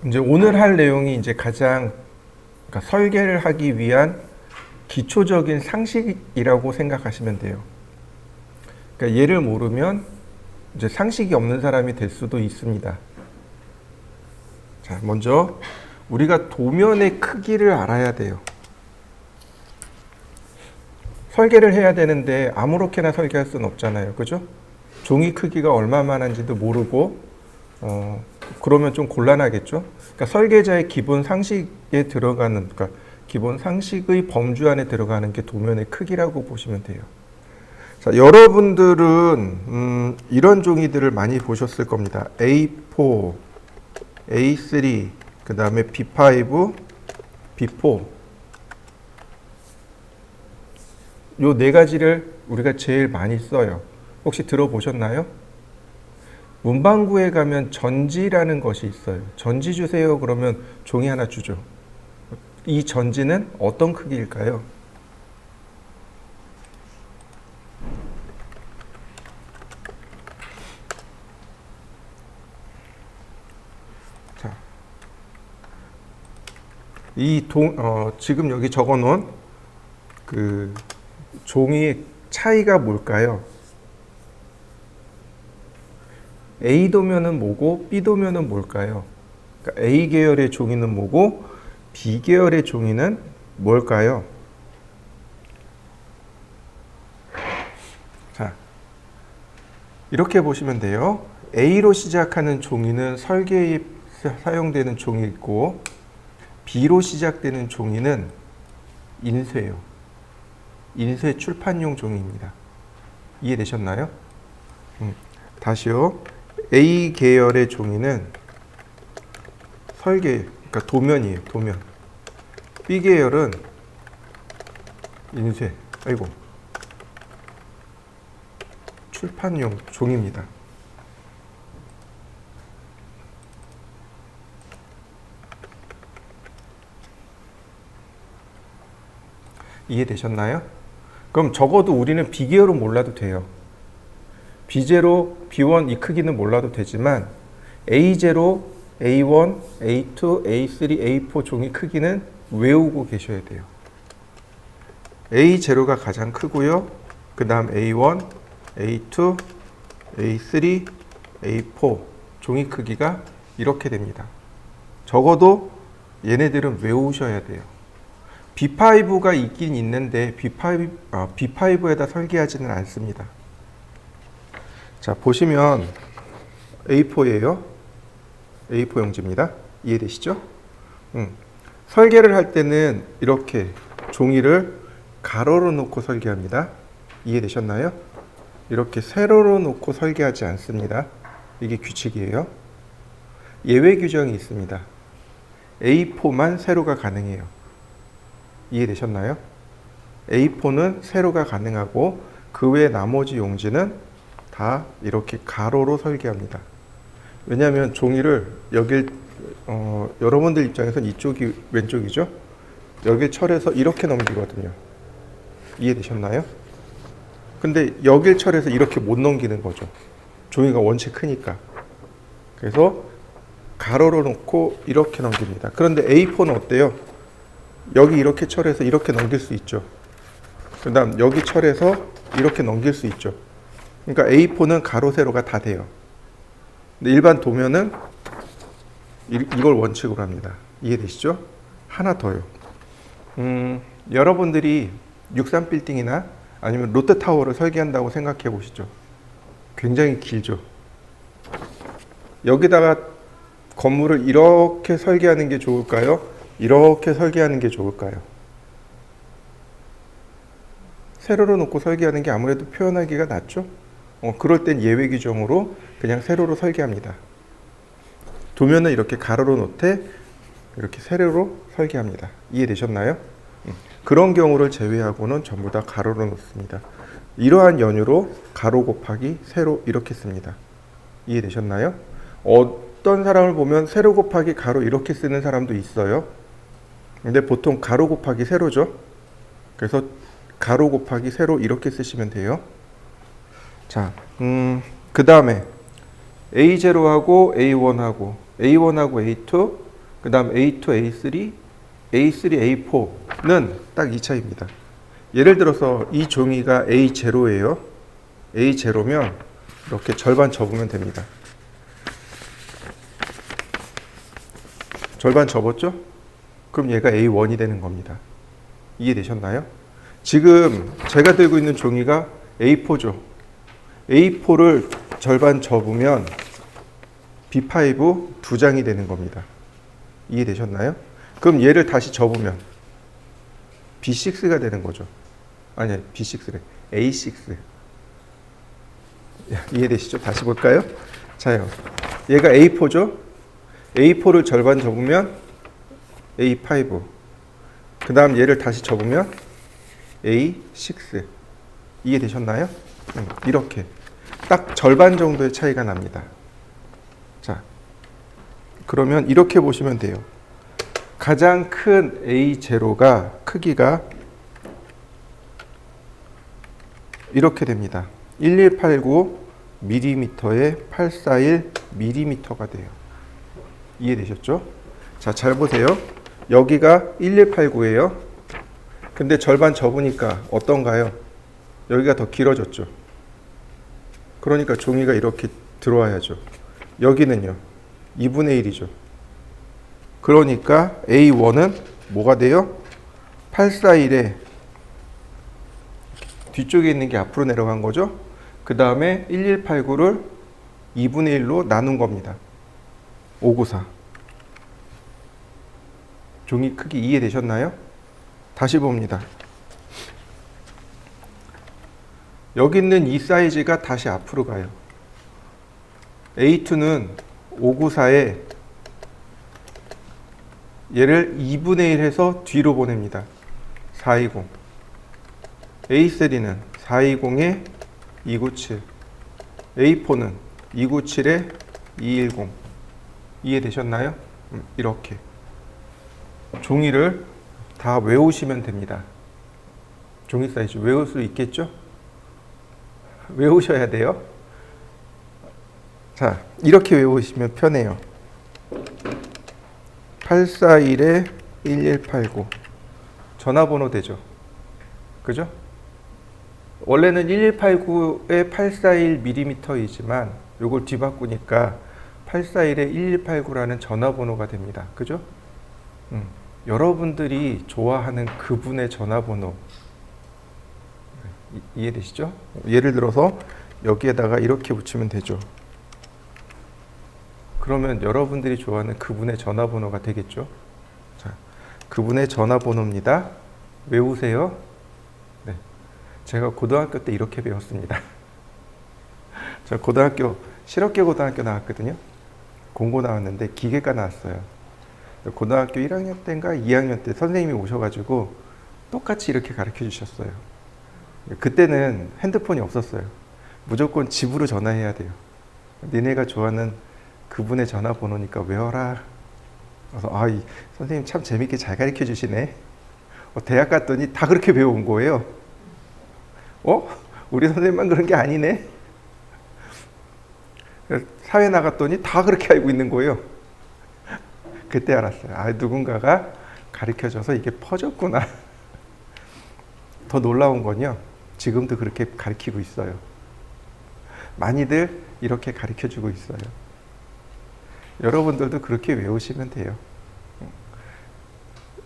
이제 오늘 할 내용이 이제 가장 그러니까 설계를 하기 위한 기초적인 상식이라고 생각하시면 돼요. 그러니까 얘를 모르면 이제 상식이 없는 사람이 될 수도 있습니다. 자, 먼저 우리가 도면의 크기를 알아야 돼요. 설계를 해야 되는데 아무렇게나 설계할 수는 없잖아요. 그죠? 종이 크기가 얼마만한지도 모르고 그러면 좀 곤란하겠죠. 그러니까 설계자의 기본 상식에 들어가는, 그러니까 기본 상식의 범주 안에 들어가는 게 도면의 크기라고 보시면 돼요. 자, 여러분들은 이런 종이들을 많이 보셨을 겁니다. A4, A3, 그 다음에 B5, B4. 요 네 가지를 우리가 제일 많이 써요. 혹시 들어보셨나요? 문방구에 가면 전지라는 것이 있어요. 전지 주세요. 그러면 종이 하나 주죠. 이 전지는 어떤 크기일까요? 자, 지금 여기 적어 놓은 그 종이의 차이가 뭘까요? A 도면은 뭐고 B 도면은 뭘까요? 그러니까 A 계열의 종이는 뭐고 B 계열의 종이는 뭘까요? 자, 이렇게 보시면 돼요. A로 시작하는 종이는 설계에 사용되는 종이고 B로 시작되는 종이는 인쇄예요. 인쇄 출판용 종이입니다. 이해되셨나요? 다시요. A 계열의 종이는 설계, 그러니까 도면이에요. 도면. B 계열은 인쇄, 출판용 종입니다. 이해되셨나요? 그럼 적어도 우리는 B 계열은 몰라도 돼요. B0, B1 이 크기는 몰라도 되지만 A0, A1, A2, A3, A4 종이 크기는 외우고 계셔야 돼요. A0가 가장 크고요. 그 다음 A1, A2, A3, A4 종이 크기가 이렇게 됩니다. 적어도 얘네들은 외우셔야 돼요. B5가 있긴 있는데 B5에다 설계하지는 않습니다. 자, 보시면 A4예요. A4 용지입니다. 이해되시죠? 설계를 할 때는 이렇게 종이를 가로로 놓고 설계합니다. 이해되셨나요? 이렇게 세로로 놓고 설계하지 않습니다. 이게 규칙이에요. 예외 규정이 있습니다. A4만 세로가 가능해요. 이해되셨나요? A4는 세로가 가능하고 그 외 나머지 용지는 다 이렇게 가로로 설계합니다. 왜냐하면 종이를 여러분들 입장에서는 이쪽이 왼쪽이죠? 여기 철해서 이렇게 넘기거든요. 이해되셨나요? 근데 여길 철해서 이렇게 못 넘기는 거죠. 종이가 원체 크니까. 그래서 가로로 놓고 이렇게 넘깁니다. 그런데 A4는 어때요? 여기 이렇게 철해서 이렇게 넘길 수 있죠. 그 다음 여기 철해서 이렇게 넘길 수 있죠. 그러니까 A4는 가로 세로가 다 돼요. 근데 일반 도면은 이걸 원칙으로 합니다. 이해되시죠? 하나 더요. 여러분들이 63빌딩이나 아니면 롯데타워를 설계한다고 생각해 보시죠. 굉장히 길죠. 여기다가 건물을 이렇게 설계하는 게 좋을까요? 이렇게 설계하는 게 좋을까요? 세로로 놓고 설계하는 게 아무래도 표현하기가 낫죠? 그럴 땐 예외 규정으로 그냥 세로로 설계합니다. 도면은 이렇게 가로로 놓되 이렇게 세로로 설계합니다. 이해되셨나요? 그런 경우를 제외하고는 전부 다 가로로 놓습니다. 이러한 연유로 가로 곱하기 세로 이렇게 씁니다. 이해되셨나요? 어떤 사람을 보면 세로 곱하기 가로 이렇게 쓰는 사람도 있어요. 근데 보통 가로 곱하기 세로죠. 그래서 가로 곱하기 세로 이렇게 쓰시면 돼요. 자, 그 다음에 A0하고 A1하고 A1하고 A2 그 다음 A2, A3, A3, A4는 딱 이 차이입니다. 예를 들어서 이 종이가 A0예요. A0면 이렇게 절반 접으면 됩니다. 절반 접었죠? 그럼 얘가 A1이 되는 겁니다. 이해되셨나요? 지금 제가 들고 있는 종이가 A4죠. A4를 절반 접으면 B5 두 장이 되는 겁니다. 이해되셨나요? 그럼 얘를 다시 접으면 B6가 되는 거죠. 아니, B6래. A6. 이해되시죠? 다시 볼까요? 자요. 얘가 A4죠? A4를 절반 접으면 A5. 그 다음 얘를 다시 접으면 A6. 이해되셨나요? 이렇게. 딱 절반 정도의 차이가 납니다. 자, 그러면 이렇게 보시면 돼요. 가장 큰 A0가 크기가 이렇게 됩니다. 1189mm에 841mm가 돼요. 이해되셨죠? 자, 잘 보세요. 여기가 1189예요. 근데 절반 접으니까 어떤가요? 여기가 더 길어졌죠. 그러니까 종이가 이렇게 들어와야죠. 여기는요. 2분의 1이죠. 그러니까 A1은 뭐가 돼요? 841에 뒤쪽에 있는 게 앞으로 내려간 거죠. 그 다음에 1189를 2분의 1로 나눈 겁니다. 594. 종이 크기 이해되셨나요? 다시 봅니다. 여기 있는 이 사이즈가 다시 앞으로 가요. A2는 594에 얘를 2분의 1 해서 뒤로 보냅니다. 420. A3는 420에 297. A4는 297에 210. 이해되셨나요? 이렇게. 종이를 다 외우시면 됩니다. 종이 사이즈 외울 수 있겠죠? 외우셔야 돼요. 자, 이렇게 외우시면 편해요. 841에 1189. 전화번호 되죠. 그죠? 원래는 1189에 841mm이지만 요걸 뒤바꾸니까 841에 1189라는 전화번호가 됩니다. 그죠? 여러분들이 좋아하는 그분의 전화번호 이해되시죠? 예를 들어서 여기에다가 이렇게 붙이면 되죠. 그러면 여러분들이 좋아하는 그분의 전화번호가 되겠죠. 자, 그분의 전화번호입니다. 외우세요. 네, 제가 고등학교 때 이렇게 배웠습니다. 저 고등학교 실업계 고등학교 나왔거든요. 공고 나왔는데 기계과 나왔어요. 고등학교 1학년 때인가 2학년 때 선생님이 오셔가지고 똑같이 이렇게 가르쳐 주셨어요. 그때는 핸드폰이 없었어요. 무조건 집으로 전화해야 돼요. 니네가 좋아하는 그분의 전화번호니까 외워라. 그래서 이 선생님 참 재밌게 잘 가르쳐 주시네. 대학 갔더니 다 그렇게 배워온 거예요. 우리 선생님만 그런 게 아니네. 사회 나갔더니 다 그렇게 알고 있는 거예요. 그때 알았어요. 누군가가 가르쳐줘서 이게 퍼졌구나. 더 놀라운 건요. 지금도 그렇게 가르치고 있어요. 많이들 이렇게 가르쳐주고 있어요. 여러분들도 그렇게 외우시면 돼요.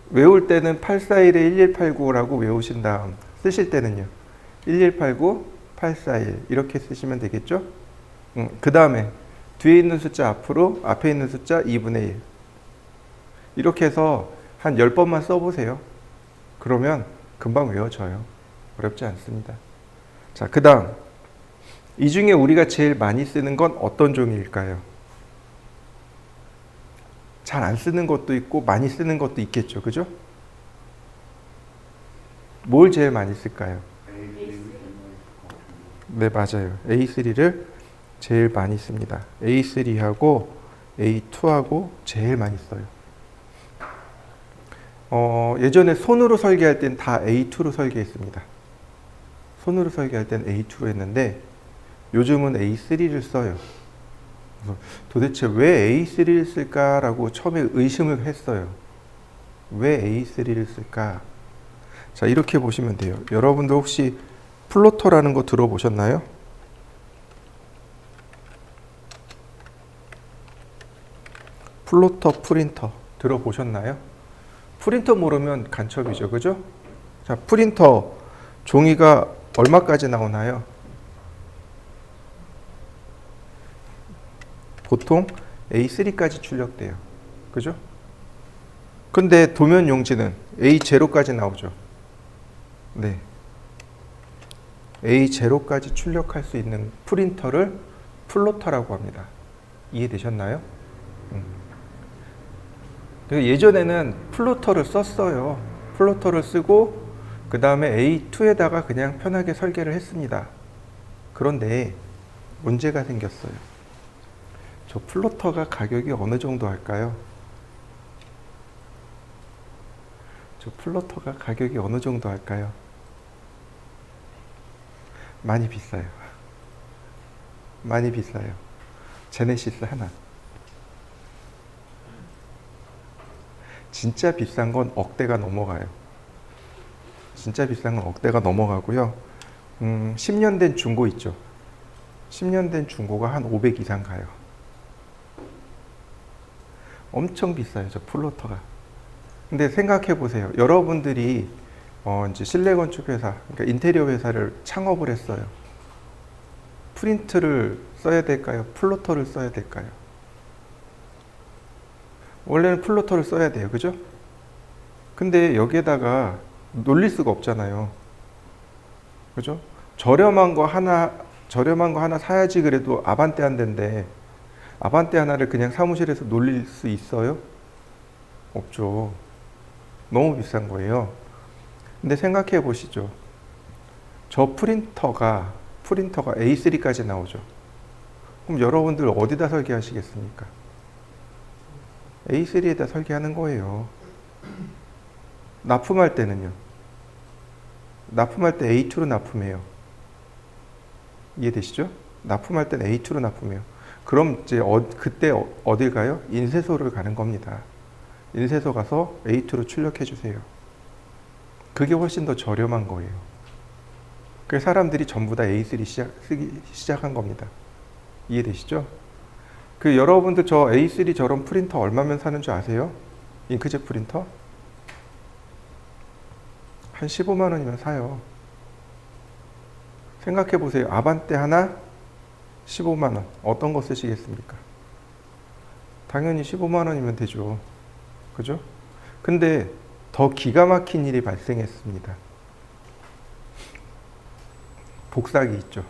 외울 때는 841에 1189라고 외우신 다음 쓰실 때는요. 1189, 841 이렇게 쓰시면 되겠죠? 그 다음에 뒤에 있는 숫자 앞으로 앞에 있는 숫자 2분의 1 이렇게 해서 한 10번만 써보세요. 그러면 금방 외워져요. 어렵지 않습니다. 자, 그 다음 이 중에 우리가 제일 많이 쓰는 건 어떤 종이일까요? 잘 안 쓰는 것도 있고 많이 쓰는 것도 있겠죠. 그죠? 뭘 제일 많이 쓸까요? 네, 맞아요. A3를 제일 많이 씁니다. A3하고 A2하고 제일 많이 써요. 예전에 손으로 설계할 땐 다 A2로 설계했습니다. 손으로 설계할 땐 A2로 했는데 요즘은 A3를 써요. 그래서 도대체 왜 A3를 쓸까라고 처음에 의심을 했어요. 왜 A3를 쓸까? 자, 이렇게 보시면 돼요. 여러분들 혹시 플로터라는 거 들어보셨나요? 플로터 프린터 들어보셨나요? 프린터 모르면 간첩이죠, 그죠? 자, 프린터 종이가 얼마까지 나오나요? 보통 A3까지 출력돼요, 그죠? 근데 도면 용지는 A0까지 나오죠. 네, A0까지 출력할 수 있는 프린터를 플로터라고 합니다. 이해되셨나요? 예전에는 플로터를 썼어요. 플로터를 쓰고 그 다음에 A2에다가 그냥 편하게 설계를 했습니다. 그런데 문제가 생겼어요. 저 플로터가 가격이 어느 정도 할까요? 저 플로터가 가격이 어느 정도 할까요? 많이 비싸요. 많이 비싸요. 제네시스 하나. 진짜 비싼 건 억대가 넘어가요. 진짜 비싼 건 억대가 넘어가고요. 10년 된 중고 있죠. 10년 된 중고가 한 500 이상 가요. 엄청 비싸요, 저 플로터가. 근데 생각해 보세요. 여러분들이 이제 실내 건축 회사, 그러니까 인테리어 회사를 창업을 했어요. 프린트를 써야 될까요? 플로터를 써야 될까요? 원래는 플로터를 써야 돼요, 그죠? 근데 여기에다가 놀릴 수가 없잖아요, 그죠? 저렴한 거 하나 사야지 그래도 아반떼 한 대인데 아반떼 하나를 그냥 사무실에서 놀릴 수 있어요? 없죠. 너무 비싼 거예요. 근데 생각해 보시죠. 저 프린터가 A3까지 나오죠. 그럼 여러분들 어디다 설계하시겠습니까? A3에다 설계하는 거예요. 납품할 때는요. 납품할 때 A2로 납품해요. 이해되시죠? 납품할 때는 A2로 납품해요. 그럼 이제 그때 어딜 가요? 인쇄소를 가는 겁니다. 인쇄소 가서 A2로 출력해 주세요. 그게 훨씬 더 저렴한 거예요. 그래서 사람들이 전부 다 A3 쓰기 시작한 겁니다. 이해되시죠? 여러분들 저 A3 저런 프린터 얼마면 사는 줄 아세요? 잉크젯 프린터? 한 15만 원이면 사요. 생각해 보세요. 아반떼 하나 15만 원. 어떤 거 쓰시겠습니까? 당연히 15만 원이면 되죠. 그죠? 근데 더 기가 막힌 일이 발생했습니다. 복사기 있죠.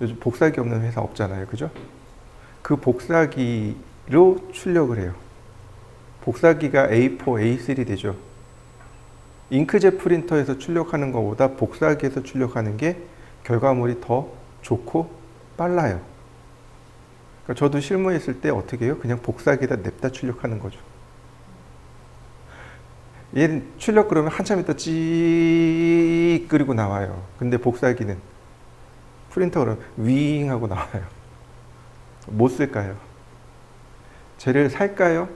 요즘 복사기 없는 회사 없잖아요, 그죠? 그 복사기로 출력을 해요. 복사기가 A4, A3 되죠. 잉크젯 프린터에서 출력하는 것보다 복사기에서 출력하는 게 결과물이 더 좋고 빨라요. 그러니까 저도 실무했을 때 어떻게 해요? 그냥 복사기에다 냅다 출력하는 거죠. 얘는 출력 그러면 한참 있다 찌 끓이고 나와요. 근데 복사기는 프린터 그러면 윙 하고 나와요. 뭐 쓸까요? 쟤를 살까요?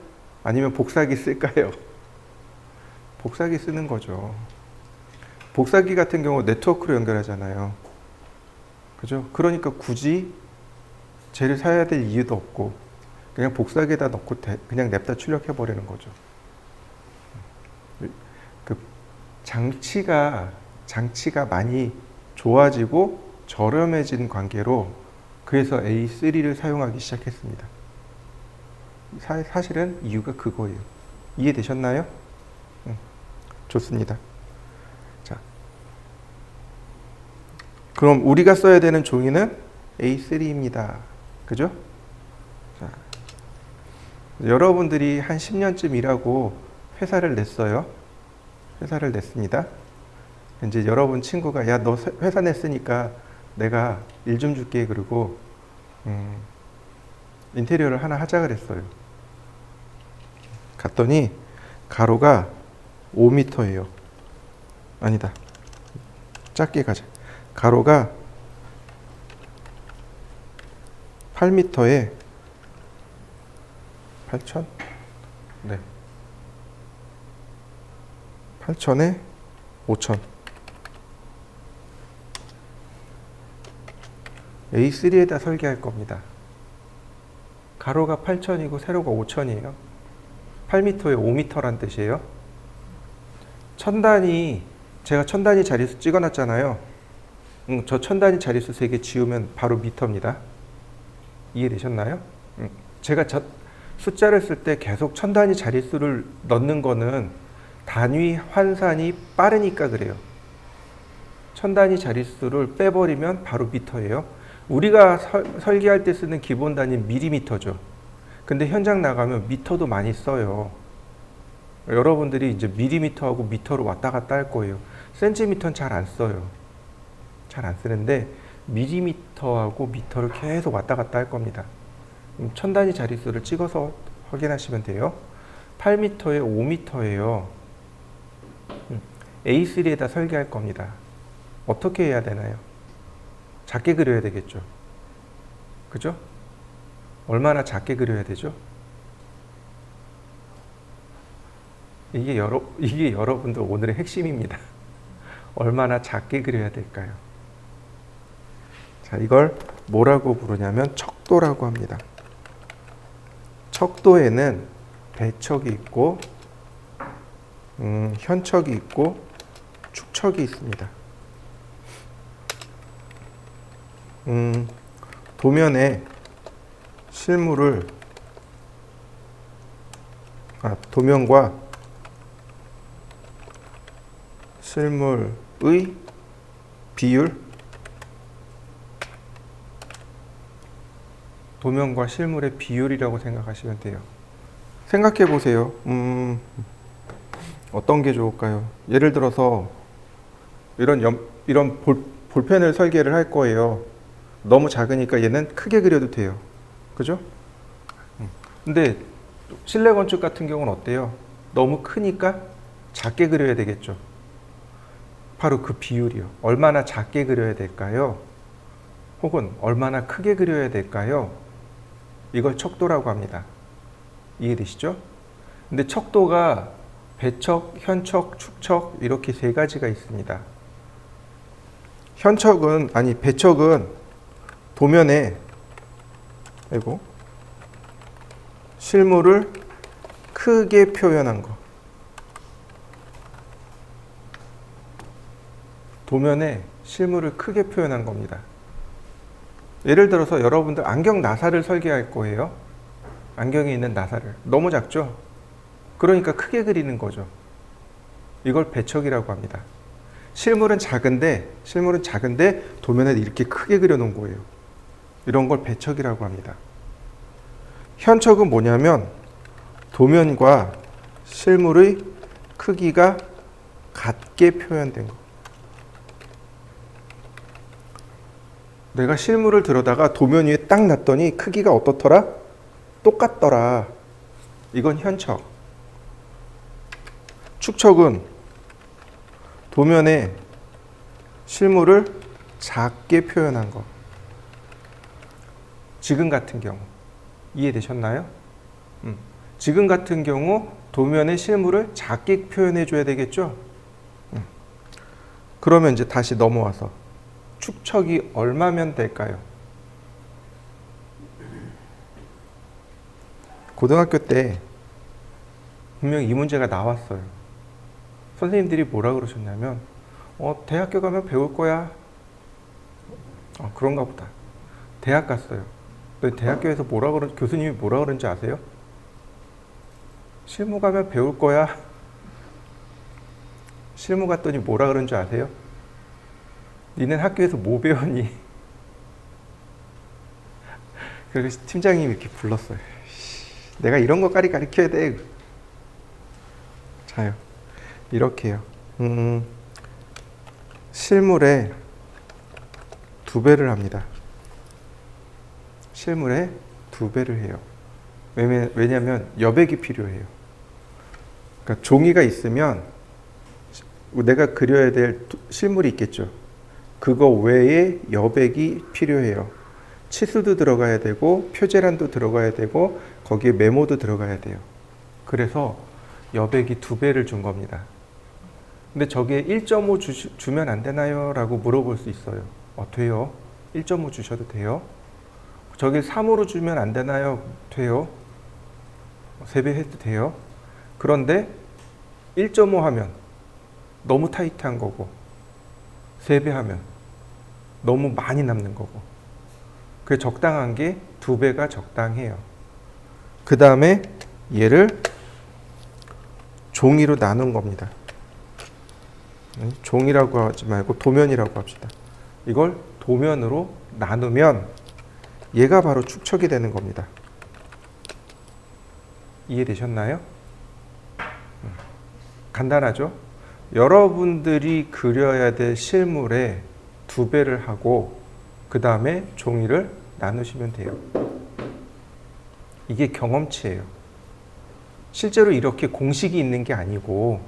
아니면 복사기 쓸까요? 복사기 쓰는 거죠. 복사기 같은 경우 네트워크로 연결하잖아요. 그죠? 그러니까 굳이 쟤를 사야 될 이유도 없고 그냥 복사기에다 넣고 그냥 냅다 출력해 버리는 거죠. 그 장치가 많이 좋아지고 저렴해진 관계로 그래서 A3를 사용하기 시작했습니다. 사실은 이유가 그거예요. 이해되셨나요? 좋습니다. 자, 그럼 우리가 써야 되는 종이는 A3입니다. 그죠? 자, 여러분들이 한 10년쯤 일하고 회사를 냈어요. 회사를 냈습니다. 이제 여러분 친구가 야, 너 회사 냈으니까 내가 일 좀 줄게. 그러고 인테리어를 하나 하자 그랬어요. 갔더니 가로가 5m예요. 아니다. 작게 가자. 가로가 8m에 8천? 네. 8천에 5천. A3에다 설계할 겁니다. 가로가 8천이고 세로가 5천이에요. 8m에 5m란 뜻이에요. 천단위, 제가 천단위 자릿수 찍어놨잖아요. 저 천단위 자릿수 3개 지우면 바로 미터입니다. 이해되셨나요? 제가 숫자를 쓸 때 계속 천단위 자릿수를 넣는 거는 단위 환산이 빠르니까 그래요. 천단위 자릿수를 빼버리면 바로 미터예요. 우리가 설계할 때 쓰는 기본 단위는 밀리미터죠. 근데 현장 나가면 미터도 많이 써요. 여러분들이 이제 밀리미터하고 미터로 왔다 갔다 할 거예요. 센티미터는 잘 안 써요. 잘 안 쓰는데 밀리미터하고 미터를 계속 왔다 갔다 할 겁니다. 천단위 자릿수를 찍어서 확인하시면 돼요. 8m에 5m예요. A3에다 설계할 겁니다. 어떻게 해야 되나요? 작게 그려야 되겠죠. 그죠? 얼마나 작게 그려야 되죠? 이게 여러분들 오늘의 핵심입니다. 얼마나 작게 그려야 될까요? 자, 이걸 뭐라고 부르냐면 척도라고 합니다. 척도에는 배척이 있고 현척이 있고 축척이 있습니다. 도면에 실물을 도면과 실물의 비율, 도면과 실물의 비율이라고 생각하시면 돼요. 생각해 보세요. 어떤 게 좋을까요? 예를 들어서 이런 볼펜을 설계를 할 거예요. 너무 작으니까 얘는 크게 그려도 돼요. 그죠? 근데 실내 건축 같은 경우는 어때요? 너무 크니까 작게 그려야 되겠죠. 바로 그 비율이요. 얼마나 작게 그려야 될까요? 혹은 얼마나 크게 그려야 될까요? 이걸 척도라고 합니다. 이해되시죠? 근데 척도가 배척, 현척, 축척 이렇게 3가지가 있습니다. 배척은 도면에 실물을 크게 표현한 거. 도면에 실물을 크게 표현한 겁니다. 예를 들어서 여러분들 안경 나사를 설계할 거예요. 안경에 있는 나사를. 너무 작죠? 그러니까 크게 그리는 거죠. 이걸 배척이라고 합니다. 실물은 작은데 도면에 이렇게 크게 그려놓은 거예요. 이런 걸 배척이라고 합니다. 현척은 뭐냐면 도면과 실물의 크기가 같게 표현된 거. 내가 실물을 들여다가 도면 위에 딱 놨더니 크기가 어떻더라? 똑같더라. 이건 현척. 축척은 도면에 실물을 작게 표현한 거. 지금 같은 경우 이해되셨나요? 지금 같은 경우 도면에 실물을 작게 표현해 줘야 되겠죠? 그러면 이제 다시 넘어와서 축척이 얼마면 될까요? 고등학교 때 분명히 이 문제가 나왔어요. 선생님들이 뭐라 그러셨냐면 대학교 가면 배울 거야. 그런가 보다. 대학 갔어요. 대학교에서 교수님이 뭐라 그런지 아세요? 실무 가면 배울 거야. 실무 갔더니 뭐라 그런 줄 아세요? 니는 학교에서 뭐 배웠니? 그래서 팀장님이 이렇게 불렀어요. 내가 이런 거까지 가르쳐야 돼. 자요. 이렇게요. 실물에 2배를 합니다. 실물에 2배를 해요. 왜냐하면 여백이 필요해요. 그러니까 종이가 있으면 내가 그려야 될 실물이 있겠죠. 그거 외에 여백이 필요해요. 치수도 들어가야 되고 표제란도 들어가야 되고 거기에 메모도 들어가야 돼요. 그래서 여백이 2배를 준 겁니다. 근데 저기에 1.5 주면 안 되나요? 라고 물어볼 수 있어요. 돼요. 1.5 주셔도 돼요. 저기 3으로 주면 안 되나요? 돼요. 3배 해도 돼요. 그런데 1.5 하면 너무 타이트한 거고 3배 하면 너무 많이 남는 거고 그 적당한 게 2배가 적당해요. 그 다음에 얘를 종이로 나눈 겁니다. 종이라고 하지 말고 도면이라고 합시다. 이걸 도면으로 나누면 얘가 바로 축척이 되는 겁니다. 이해되셨나요? 간단하죠? 여러분들이 그려야 될 실물에 2배를 하고 그 다음에 종이를 나누시면 돼요. 이게 경험치예요. 실제로 이렇게 공식이 있는 게 아니고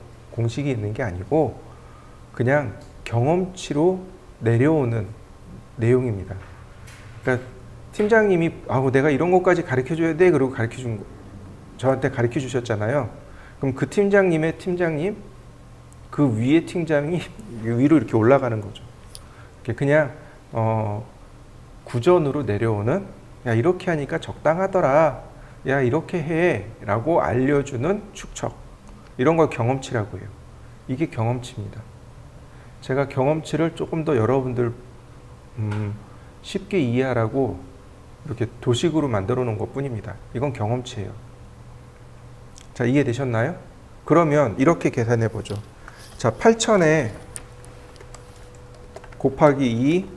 그냥 경험치로 내려오는 내용입니다. 그러니까 팀장님이 내가 이런 것까지 가르쳐 줘야 돼 그러고 저한테 가르쳐 주셨잖아요. 그럼 그 팀장님의 팀장님 그 위에 팀장이 위로 이렇게 올라가는 거죠. 그냥 구전으로 내려오는 야 이렇게 하니까 적당하더라. 야 이렇게 해 라고 알려주는 축척. 이런 걸 경험치라고 해요. 이게 경험치입니다. 제가 경험치를 조금 더 여러분들 쉽게 이해하라고 이렇게 도식으로 만들어 놓은 것 뿐입니다. 이건 경험치예요. 자, 이해되셨나요? 그러면 이렇게 계산해 보죠. 자, 8,000에 곱하기 2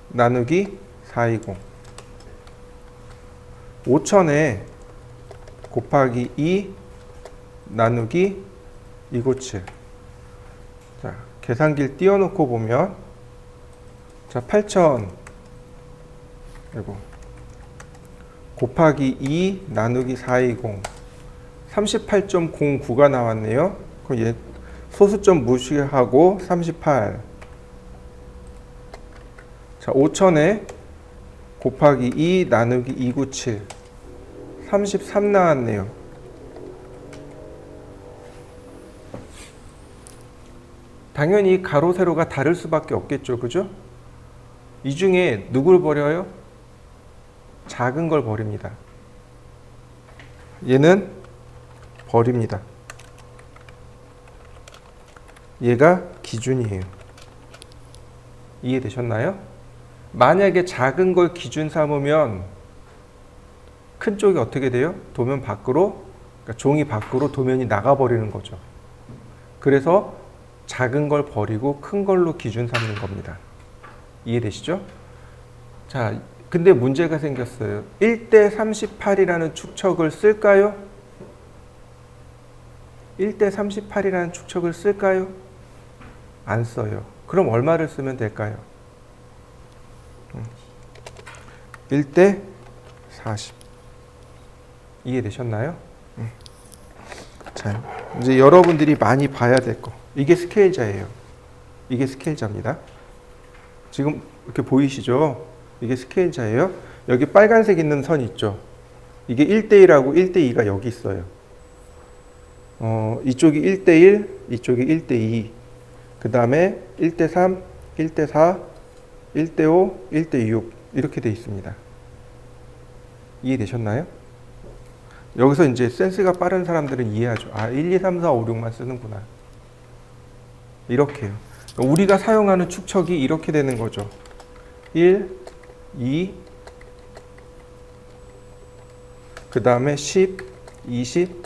나누기 420 5,000에 곱하기 2 나누기 297 자, 계산기를 띄워놓고 보면 자, 8,000 그리고 곱하기 2 나누기 420 38.09가 나왔네요. 그럼 얘 소수점 무시하고 38 자, 5,000에 곱하기 2 나누기 297 33 나왔네요. 당연히 가로 세로가 다를 수밖에 없겠죠. 그죠? 이 중에 누굴 버려요? 작은 걸 버립니다. 얘는 버립니다. 얘가 기준이에요. 이해되셨나요? 만약에 작은 걸 기준 삼으면 큰 쪽이 어떻게 돼요? 도면 밖으로, 그러니까 종이 밖으로 도면이 나가버리는 거죠. 그래서 작은 걸 버리고 큰 걸로 기준 삼는 겁니다. 이해되시죠? 자, 근데 문제가 생겼어요. 1대 38이라는 축척을 쓸까요? 1대 38이라는 축척을 쓸까요? 안 써요. 그럼 얼마를 쓰면 될까요? 1대 40. 이해되셨나요? 자, 이제 여러분들이 많이 봐야 될 거. 이게 스케일자예요. 이게 스케일자입니다. 지금 이렇게 보이시죠? 이게 스케일자예요. 여기 빨간색 있는 선 있죠? 이게 1대1하고 1대2가 여기 있어요. 이쪽이 1대1, 이쪽이 1대2. 그 다음에 1대3, 1대4, 1대5, 1대6 이렇게 돼 있습니다. 이해되셨나요? 여기서 이제 센스가 빠른 사람들은 이해하죠. 1, 2, 3, 4, 5, 6만 쓰는구나. 이렇게요. 우리가 사용하는 축척이 이렇게 되는 거죠. 1, 2, 그 다음에 10, 20,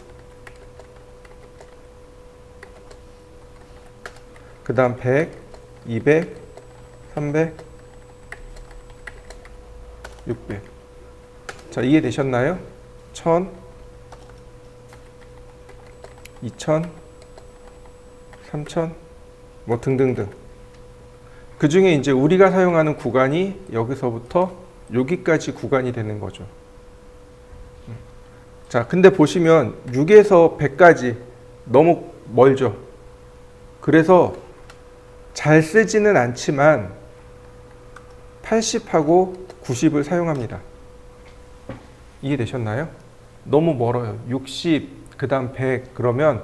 그 다음 100, 200, 300, 600. 자, 이해되셨나요? 1000, 2000, 3000, 뭐 등등등. 그 중에 이제 우리가 사용하는 구간이 여기서부터 여기까지 구간이 되는 거죠. 자, 근데 보시면 6에서 100까지 너무 멀죠. 그래서 잘 쓰지는 않지만 80하고 90을 사용합니다. 이해되셨나요? 너무 멀어요. 60, 그 다음 100 그러면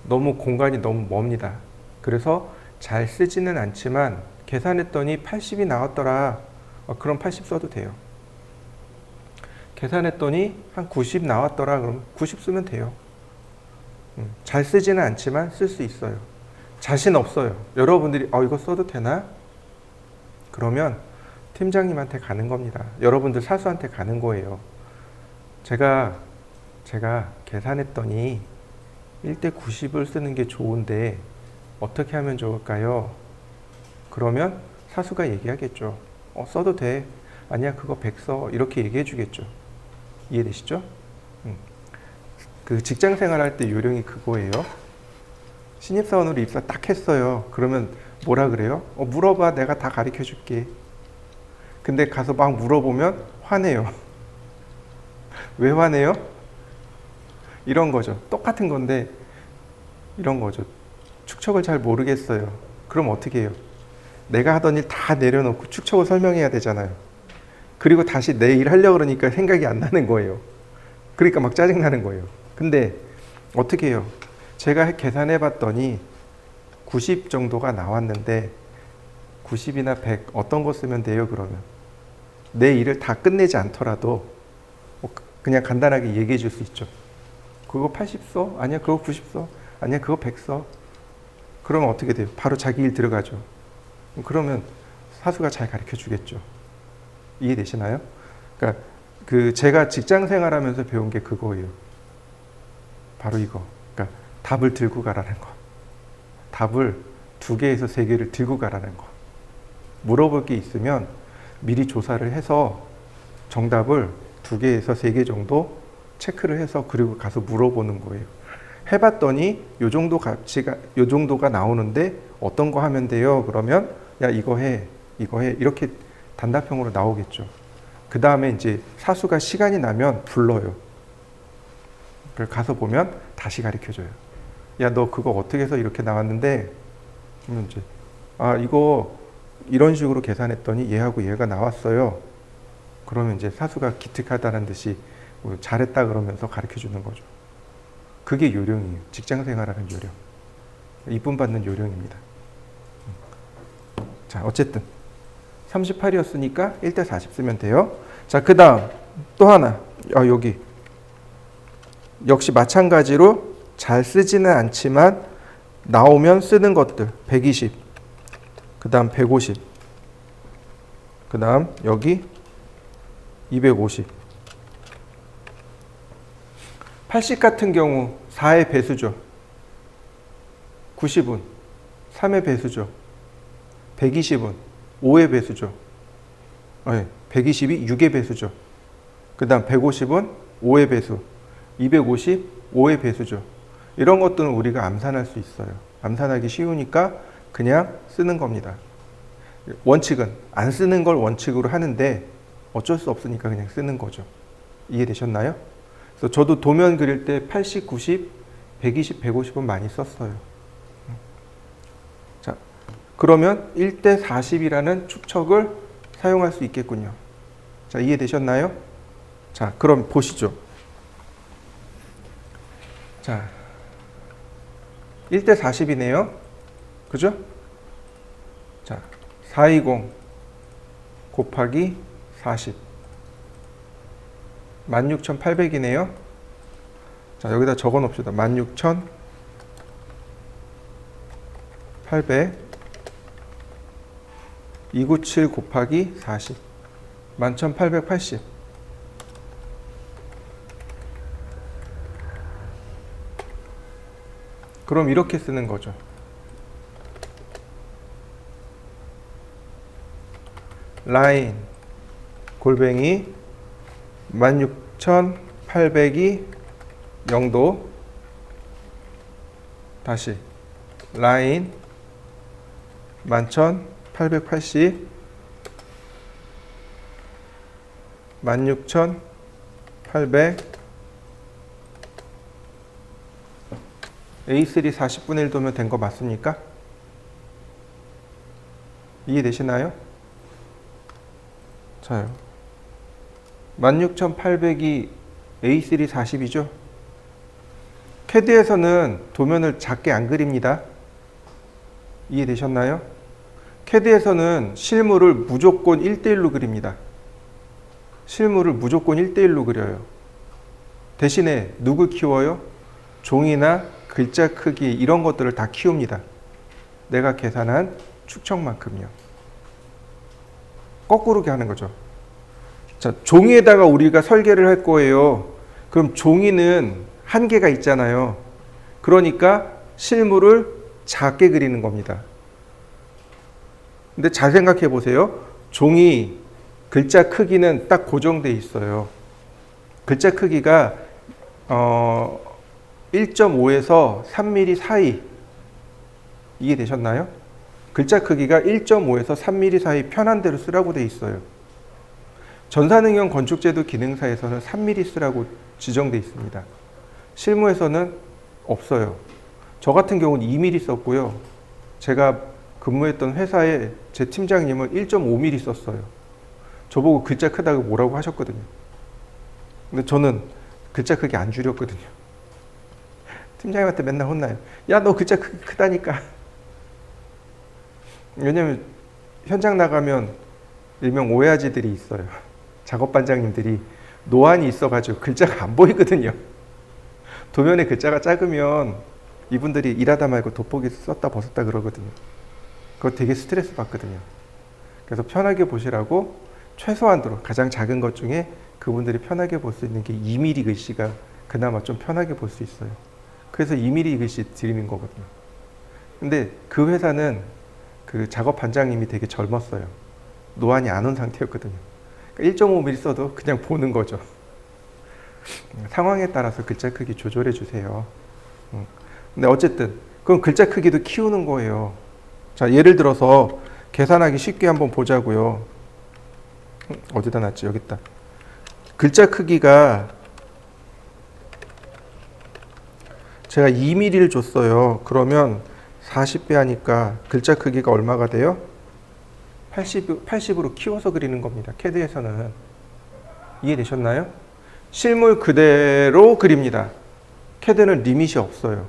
너무 공간이 너무 멉니다. 그래서 잘 쓰지는 않지만 계산했더니 80이 나왔더라. 그럼 80 써도 돼요. 계산했더니 한 90 나왔더라. 그럼 90 쓰면 돼요. 잘 쓰지는 않지만 쓸 수 있어요. 자신 없어요. 여러분들이 이거 써도 되나? 그러면 팀장님한테 가는 겁니다. 여러분들 사수한테 가는 거예요. 제가 계산했더니 1대 90을 쓰는 게 좋은데 어떻게 하면 좋을까요? 그러면 사수가 얘기하겠죠. 써도 돼. 아니야, 그거 100 써. 이렇게 얘기해 주겠죠. 이해되시죠? 그 직장 생활할 때 요령이 그거예요. 신입사원으로 입사 딱 했어요. 그러면 뭐라 그래요? 물어봐. 내가 다 가르쳐 줄게. 근데 가서 막 물어보면 화내요. 왜 화내요? 이런 거죠. 똑같은 건데 이런 거죠. 축척을 잘 모르겠어요. 그럼 어떻게 해요? 내가 하던 일 다 내려놓고 축척을 설명해야 되잖아요. 그리고 다시 내 일 하려고 그러니까 생각이 안 나는 거예요. 그러니까 막 짜증나는 거예요. 근데 어떻게 해요? 제가 계산해 봤더니 90 정도가 나왔는데 90이나 100 어떤 거 쓰면 돼요? 그러면 내 일을 다 끝내지 않더라도 그냥 간단하게 얘기해 줄 수 있죠. 그거 80 써? 아니야, 그거 90 써? 아니야, 그거 100 써? 그러면 어떻게 돼요? 바로 자기 일 들어가죠. 그러면 사수가 잘 가르쳐 주겠죠. 이해되시나요? 그러니까 제가 직장 생활하면서 배운 게 그거예요. 바로 이거. 그러니까 답을 들고 가라는 거. 답을 2개에서 3개를 들고 가라는 거. 물어볼 게 있으면 미리 조사를 해서 정답을 2개에서 3개 정도 체크를 해서 그리고 가서 물어보는 거예요. 해봤더니 요 정도가 나오는데 어떤 거 하면 돼요? 그러면 야, 이거 해 이렇게 단답형으로 나오겠죠. 그 다음에 이제 사수가 시간이 나면 불러요. 그걸 가서 보면 다시 가르쳐줘요. 야, 너 그거 어떻게 해서 이렇게 나왔는데? 그러면 이제 이거 이런 식으로 계산했더니 얘하고 얘가 나왔어요. 그러면 이제 사수가 기특하다는 듯이 잘했다 그러면서 가르쳐주는 거죠. 그게 요령이에요. 직장 생활하는 요령. 이쁨 받는 요령입니다. 자, 어쨌든 38이었으니까 1대 40 쓰면 돼요. 자, 그 다음 또 하나. 여기 역시 마찬가지로 잘 쓰지는 않지만 나오면 쓰는 것들. 120, 그 다음 150, 그 다음 여기 250. 80 같은 경우 4의 배수죠. 90은 3의 배수죠. 120은 5의 배수죠. 120이 6의 배수죠. 그 다음 150은 5의 배수, 250, 5의 배수죠. 이런 것들은 우리가 암산할 수 있어요. 암산하기 쉬우니까 그냥 쓰는 겁니다. 원칙은 안 쓰는 걸 원칙으로 하는데 어쩔 수 없으니까 그냥 쓰는 거죠. 이해되셨나요? 그래서 저도 도면 그릴 때 80, 90, 120, 150은 많이 썼어요. 자, 그러면 1대 40이라는 축척을 사용할 수 있겠군요. 자, 이해되셨나요? 자, 그럼 보시죠. 자, 1대 40이네요. 그죠? 자, 420 곱하기 40. 16,800이네요. 자, 여기다 적어 놓읍시다. 16,800 297 곱하기 40. 11,880. 그럼 이렇게 쓰는 거죠. 라인 골뱅이 16,800이 0도 다시 라인 11,880 16,800 A3 40분의 1 도면 된 거 맞습니까? 이해되시나요? 자요. 16,800이 A3 40이죠. CAD에서는 도면을 작게 안 그립니다. 이해되셨나요? CAD에서는 실물을 무조건 1대1로 그립니다. 실물을 무조건 1대1로 그려요. 대신에 누구 키워요? 종이나 글자 크기 이런 것들을 다 키웁니다. 내가 계산한 축척만큼이요. 거꾸로 하는 거죠. 자, 종이에다가 우리가 설계를 할 거예요. 그럼 종이는 한계가 있잖아요. 그러니까 실물을 작게 그리는 겁니다. 근데 잘 생각해 보세요. 종이 글자 크기는 딱 고정돼 있어요. 글자 크기가 1.5에서 3mm 사이. 이해되셨나요? 글자 크기가 1.5에서 3mm 사이 편한 대로 쓰라고 돼 있어요. 전산응용 건축제도 기능사에서는 3mm 쓰라고 지정돼 있습니다. 실무에서는 없어요. 저 같은 경우는 2mm 썼고요. 제가 근무했던 회사에 제 팀장님은 1.5mm 썼어요. 저보고 글자 크다고 뭐라고 하셨거든요. 근데 저는 글자 크기 안 줄였거든요. 팀장님한테 맨날 혼나요. 야, 너 글자 크기 크다니까. 왜냐면 현장 나가면 일명 오야지들이 있어요. 작업반장님들이 노안이 있어가지고 글자가 안 보이거든요. 도면에 글자가 작으면 이분들이 일하다 말고 돋보기 썼다 벗었다 그러거든요. 그거 되게 스트레스 받거든요. 그래서 편하게 보시라고 최소한으로 가장 작은 것 중에 그분들이 편하게 볼 수 있는 게 2mm 글씨가 그나마 좀 편하게 볼 수 있어요. 그래서 2mm 글씨 드리는 거거든요. 근데 그 회사는 그 작업 반장님이 되게 젊었어요. 노안이 안 온 상태였거든요. 그러니까 1.5mm 써도 그냥 보는 거죠. 상황에 따라서 글자 크기 조절해 주세요. 근데 어쨌든 그럼 글자 크기도 키우는 거예요. 자, 예를 들어서 계산하기 쉽게 한번 보자고요. 어디다 놨지? 여기 있다. 글자 크기가 제가 2mm를 줬어요. 그러면 40배 하니까 글자 크기가 얼마가 돼요? 80으로 키워서 그리는 겁니다. CAD에서는. 이해되셨나요? 실물 그대로 그립니다. CAD는 리밋이 없어요.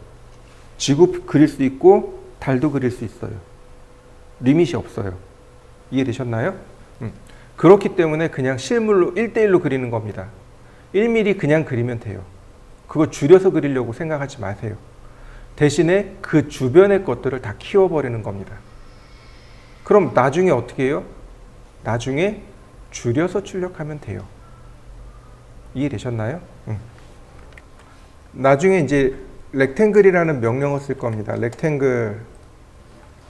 지구 그릴 수 있고 달도 그릴 수 있어요. 리밋이 없어요. 이해되셨나요? 그렇기 때문에 그냥 실물로 1대1로 그리는 겁니다. 1mm 그냥 그리면 돼요. 그거 줄여서 그리려고 생각하지 마세요. 대신에 그 주변의 것들을 다 키워버리는 겁니다. 그럼 나중에 어떻게 해요? 나중에 줄여서 출력하면 돼요. 이해되셨나요? 나중에 이제 렉탱글이라는 명령어 쓸 겁니다. 렉탱글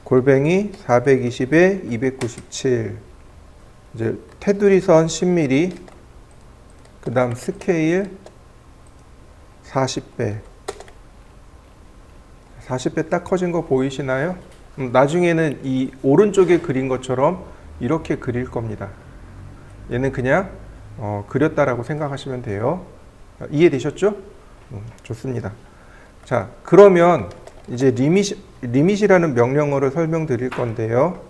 골뱅이 420에 297 이제 테두리선 10mm 그 다음 스케일 40배 40배 딱 커진 거 보이시나요? 나중에는 이 오른쪽에 그린 것처럼 이렇게 그릴 겁니다. 얘는 그냥 그렸다라고 생각하시면 돼요. 이해되셨죠? 좋습니다. 자, 그러면 이제 리밋이라는 명령어를 설명드릴 건데요.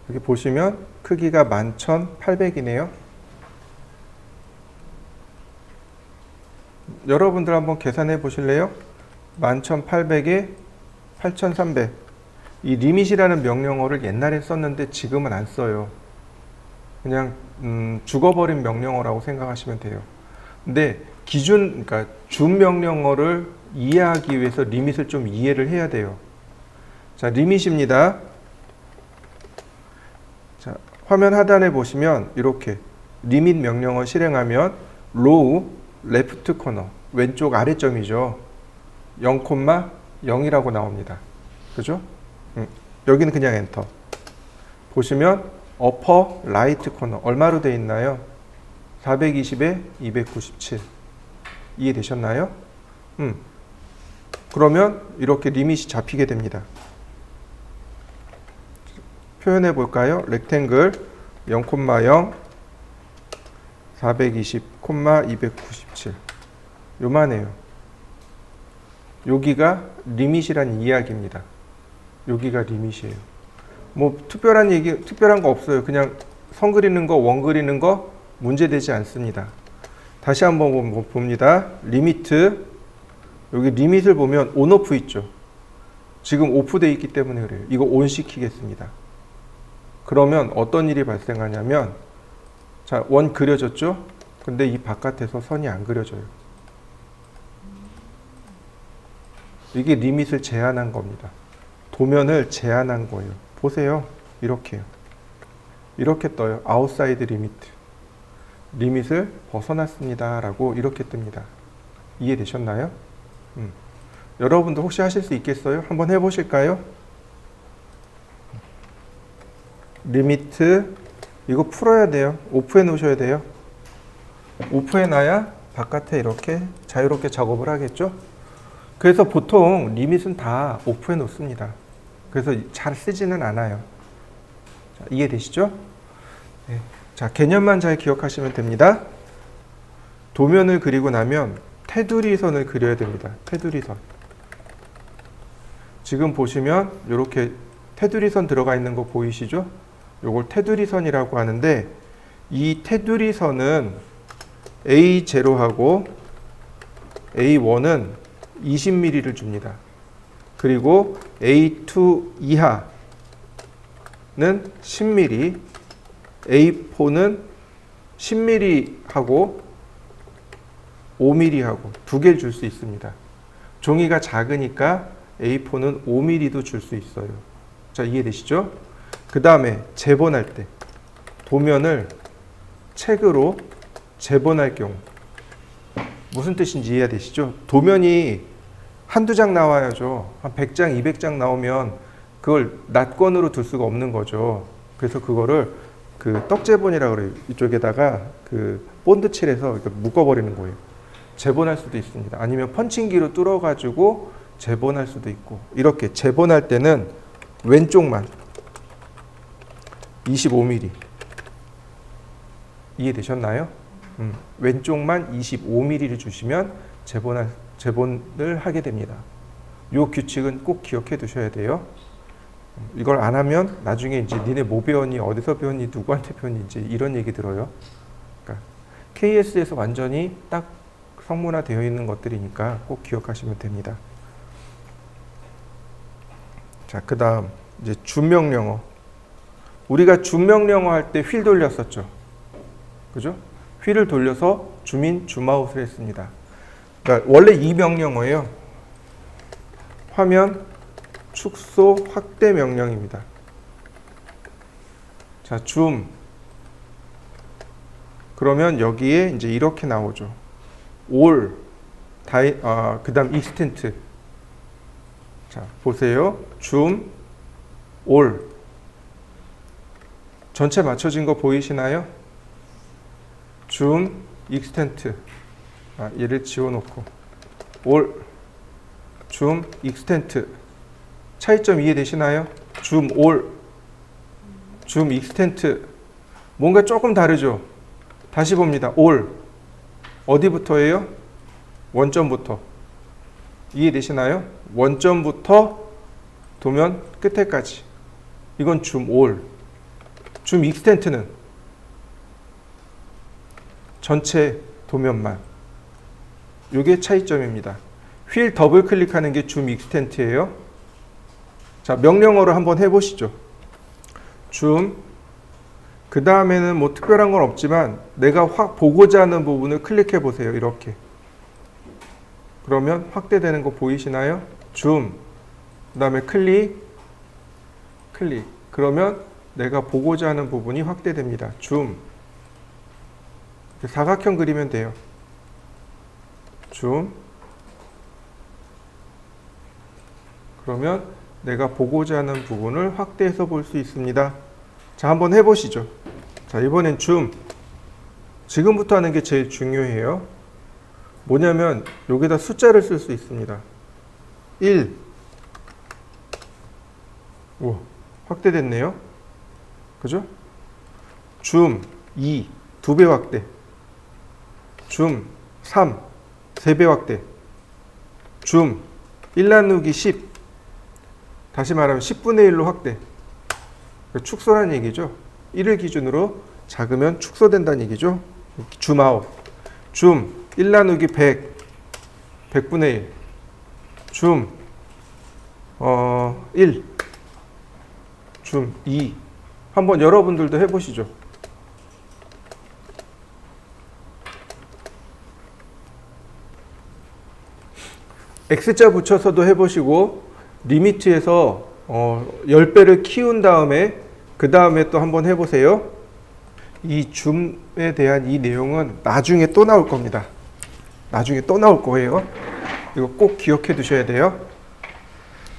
여기 보시면 크기가 11,800이네요. 여러분들 한번 계산해 보실래요? 11,800에 8,300. 이 리밋이라는 명령어를 옛날에 썼는데 지금은 안 써요. 그냥 죽어버린 명령어라고 생각하시면 돼요. 근데 그러니까 준 명령어를 이해하기 위해서 리밋을 좀 이해를 해야 돼요. 자, 리밋입니다. 자, 화면 하단에 보시면 이렇게 리밋 명령어 실행하면 로우 레프트 코너 왼쪽 아래점이죠. 0,0이라고 나옵니다. 그죠? 여기는 그냥 엔터. 보시면 어퍼 라이트 코너 얼마로 되어 있나요? 420에 297. 이해되셨나요? 그러면 이렇게 리밋이 잡히게 됩니다. 표현해 볼까요? 렉탱글 0,0 420, 297. 요만해요. 여기가 리밋이란 이야기입니다. 여기가 리밋이에요. 뭐 특별한 거 없어요. 그냥 선 그리는 거, 원 그리는 거 문제되지 않습니다. 다시 한번 봅니다. 리미트. 여기 리밋을 보면 온 오프 있죠. 지금 오프되어 있기 때문에 그래요. 이거 온 시키겠습니다. 그러면 어떤 일이 발생하냐면, 자, 원 그려졌죠? 근데 이 바깥에서 선이 안 그려져요. 이게 리밋을 제한한 겁니다. 도면을 제한한 거예요. 보세요. 이렇게요. 이렇게 떠요. 아웃사이드 리미트. 리밋을 벗어났습니다. 라고 이렇게 뜹니다. 이해되셨나요? 여러분도 혹시 하실 수 있겠어요? 한번 해보실까요? 리미트. 이거 풀어야 돼요. 오프해 놓으셔야 돼요. 오프해 놔야 바깥에 이렇게 자유롭게 작업을 하겠죠? 그래서 보통 리밋은 다 오프해 놓습니다. 그래서 잘 쓰지는 않아요. 자, 이해되시죠? 네. 자, 개념만 잘 기억하시면 됩니다. 도면을 그리고 나면 테두리 선을 그려야 됩니다. 테두리 선. 지금 보시면 이렇게 테두리 선 들어가 있는 거 보이시죠? 요걸 테두리 선이라고 하는데, 이 테두리 선은 A0하고 A1은 20mm를 줍니다. 그리고 A2 이하는 10mm, A4는 10mm하고 5mm하고 두 개를 줄 수 있습니다. 종이가 작으니까 A4는 5mm도 줄 수 있어요. 자, 이해되시죠? 그 다음에 재본할 때 도면을 책으로 재본할 경우 무슨 뜻인지 이해되시죠? 도면이 한두 장 나와야죠. 한 100장, 200장 나오면 그걸 낱권으로 둘 수가 없는 거죠. 그래서 그거를 그 떡재본이라고 그래요. 이쪽에다가 그 본드 칠해서 이렇게 묶어버리는 거예요. 재본할 수도 있습니다. 아니면 펀칭기로 뚫어가지고 재본할 수도 있고. 이렇게 재본할 때는 왼쪽만 25mm. 이해되셨나요? 왼쪽만 25mm를 주시면 재본을 하게 됩니다. 이 규칙은 꼭 기억해 두셔야 돼요. 이걸 안 하면 나중에 이제 니네 뭐 배웠니, 어디서 배웠니, 누구한테 배웠니 이제 이런 얘기 들어요. 그러니까 KS에서 완전히 딱 성문화되어 있는 것들이니까 꼭 기억하시면 됩니다. 자, 그 다음 이제 줌명령어. 우리가 줌명령어 할 때 휠 돌렸었죠. 그죠? 휠을 돌려서 줌인, 줌아웃을 했습니다. 그러니까 원래 이 명령어예요. 화면 축소 확대 명령입니다. 자, 줌. 그러면 여기에 이제 이렇게 나오죠. 올, 그 다음 익스텐트. 자, 보세요. 줌, 올. 전체 맞춰진 거 보이시나요? 줌, 익스텐트. 얘를 지워놓고. 올, 줌, 익스텐트. 차이점 이해되시나요? 줌, 올, 줌, 익스텐트. 뭔가 조금 다르죠? 다시 봅니다. 올. 어디부터예요? 원점부터. 이해되시나요? 원점부터 도면 끝에까지. 이건 줌, 올. 줌, 익스텐트는 전체 도면만. 이게 차이점입니다. 휠 더블 클릭하는 게 줌 익스텐트예요. 자, 명령어로 한번 해보시죠. 줌. 그 다음에는 뭐 특별한 건 없지만 내가 보고자 하는 부분을 클릭해 보세요. 이렇게. 그러면 확대되는 거 보이시나요? 줌. 그 다음에 클릭. 그러면 내가 보고자 하는 부분이 확대됩니다. 줌. 사각형 그리면 돼요. 줌. 그러면 내가 보고자 하는 부분을 확대해서 볼 수 있습니다. 자, 한번 해보시죠. 자, 이번엔 줌. 지금부터 하는 게 제일 중요해요. 뭐냐면 여기다 숫자를 쓸 수 있습니다. 1. 오, 확대됐네요. 그죠? 줌 2. 2배 확대. 줌 3. 3배 확대. 줌 1 나누기 10. 다시 말하면 10분의 1로 확대. 축소라는 얘기죠. 1을 기준으로 작으면 축소된다는 얘기죠. 줌 아웃. 줌 1 나누기 100. 100분의 1. 줌 1. 줌 2. 한번 여러분들도 해보시죠. X자 붙여서도 해보시고 리미트에서 10배를 키운 다음에 그 다음에 또 한번 해보세요. 이 줌에 대한 이 내용은 나중에 또 나올 겁니다. 나중에 또 나올 거예요. 이거 꼭 기억해 두셔야 돼요.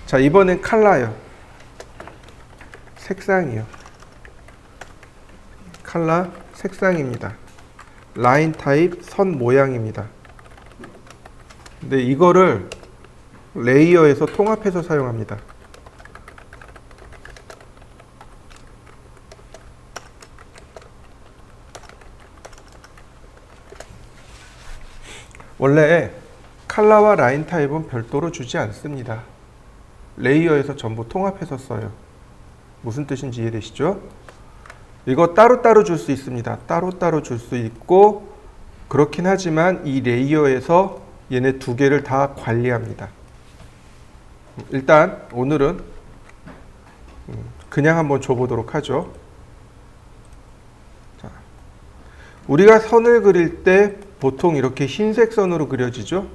자, 이번엔 컬러요. 색상이요. 컬러 색상입니다. 라인 타입 선 모양입니다. 근데 이거를 레이어에서 통합해서 사용합니다. 원래 컬러와 라인 타입은 별도로 주지 않습니다. 레이어에서 전부 통합해서 써요. 무슨 뜻인지 이해되시죠? 이거 따로따로 줄 수 있습니다. 따로따로 줄 수 있고 그렇긴 하지만 이 레이어에서 얘네 두 개를 다 관리합니다. 일단 오늘은 그냥 한번 줘보도록 하죠. 자, 우리가 선을 그릴 때 보통 이렇게 흰색 선으로 그려지죠.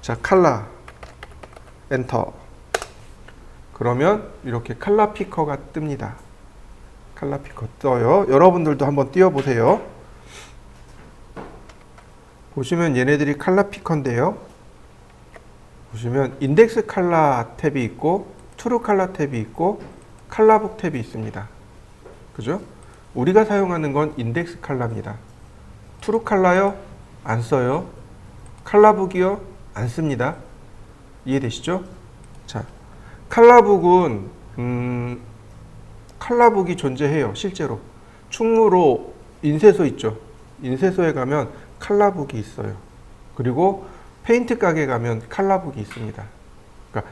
자, 컬러 엔터. 그러면 이렇게 컬러 피커가 뜹니다. 컬러 피커 떠요. 여러분들도 한번 띄워보세요. 보시면 얘네들이 컬러 피커인데요. 보시면 인덱스 컬러 탭이 있고 트루 컬러 탭이 있고 컬러북 탭이 있습니다. 그죠? 우리가 사용하는 건 인덱스 컬러입니다. 트루 컬러요? 안 써요. 컬러북이요? 안 씁니다. 이해되시죠? 자, 컬러북은 컬러북이 존재해요. 실제로 충무로 인쇄소 있죠. 인쇄소에 가면 컬러북이 있어요. 그리고 페인트 가게 가면 컬러북이 있습니다. 그러니까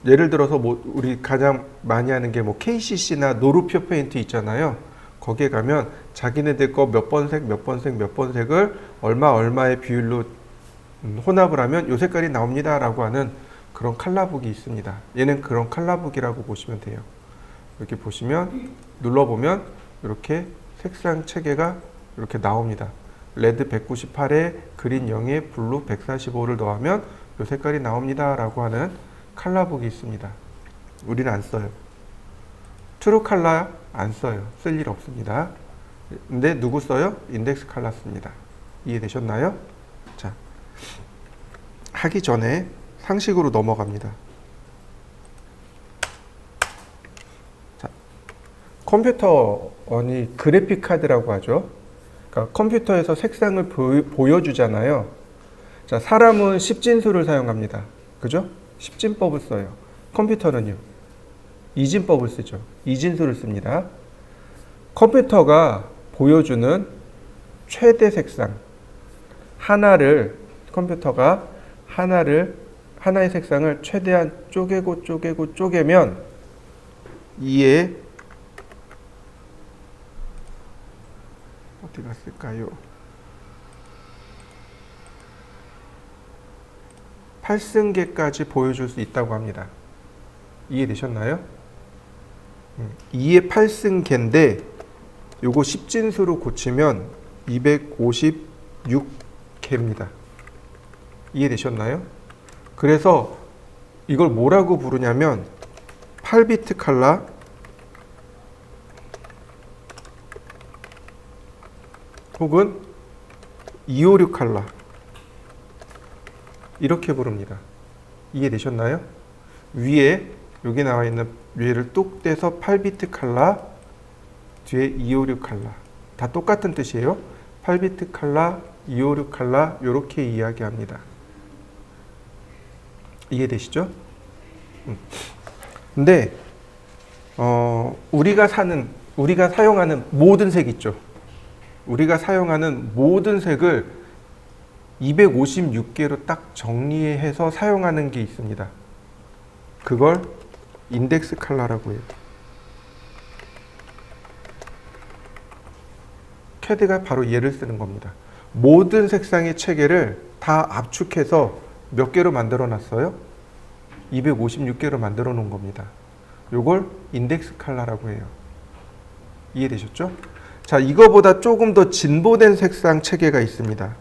예를 들어서 뭐 우리 가장 많이 하는 게 뭐 KCC나 노루표 페인트 있잖아요. 거기에 가면 자기네들 거 몇 번 색, 몇 번 색, 몇 번 색을 얼마의 비율로 혼합을 하면 요 색깔이 나옵니다 라고 하는 그런 컬러북이 있습니다. 얘는 그런 컬러북이라고 보시면 돼요. 이렇게 보시면 눌러보면 이렇게 색상 체계가 이렇게 나옵니다. 레드 198에 그린 0에 블루 145를 더하면 이 색깔이 나옵니다 라고 하는 컬러북이 있습니다. 우리는 안 써요. 트루 컬러 안 써요. 쓸 일 없습니다. 근데 누구 써요? 인덱스 컬러 씁니다. 이해되셨나요? 자, 하기 전에 상식으로 넘어갑니다. 자, 컴퓨터니 그래픽 카드라고 하죠. 그러니까 컴퓨터에서 색상을 보여주잖아요. 자, 사람은 십진수를 사용합니다. 그죠? 십진법을 써요. 컴퓨터는요? 이진법을 쓰죠. 이진수를 씁니다. 컴퓨터가 보여주는 최대 색상 컴퓨터가 하나의 색상을 최대한 쪼개면 이에 어디 갔을까요? 8승계까지 보여줄 수 있다고 합니다. 이해되셨나요? 2의 8승계인데 요거 십진수로 고치면 256개입니다. 이해되셨나요? 그래서 이걸 뭐라고 부르냐면 8비트 컬러 혹은 256 컬러 이렇게 부릅니다. 이해되셨나요? 위에 여기 나와 있는 위에를 뚝 떼서 8비트 컬러 뒤에 256 컬러 다 똑같은 뜻이에요. 8비트 컬러 256 컬러 이렇게 이야기합니다. 이해되시죠? 근데 우리가 사용하는 모든 색 있죠. 우리가 사용하는 모든 색을 256개로 딱 정리해서 사용하는 게 있습니다. 그걸 인덱스 컬러라고 해요. 캐드가 바로 얘를 쓰는 겁니다. 모든 색상의 체계를 다 압축해서 몇 개로 만들어 놨어요? 256개로 만들어 놓은 겁니다. 요걸 인덱스 컬러라고 해요. 이해되셨죠? 자, 이거보다 조금 더 진보된 색상 체계가 있습니다.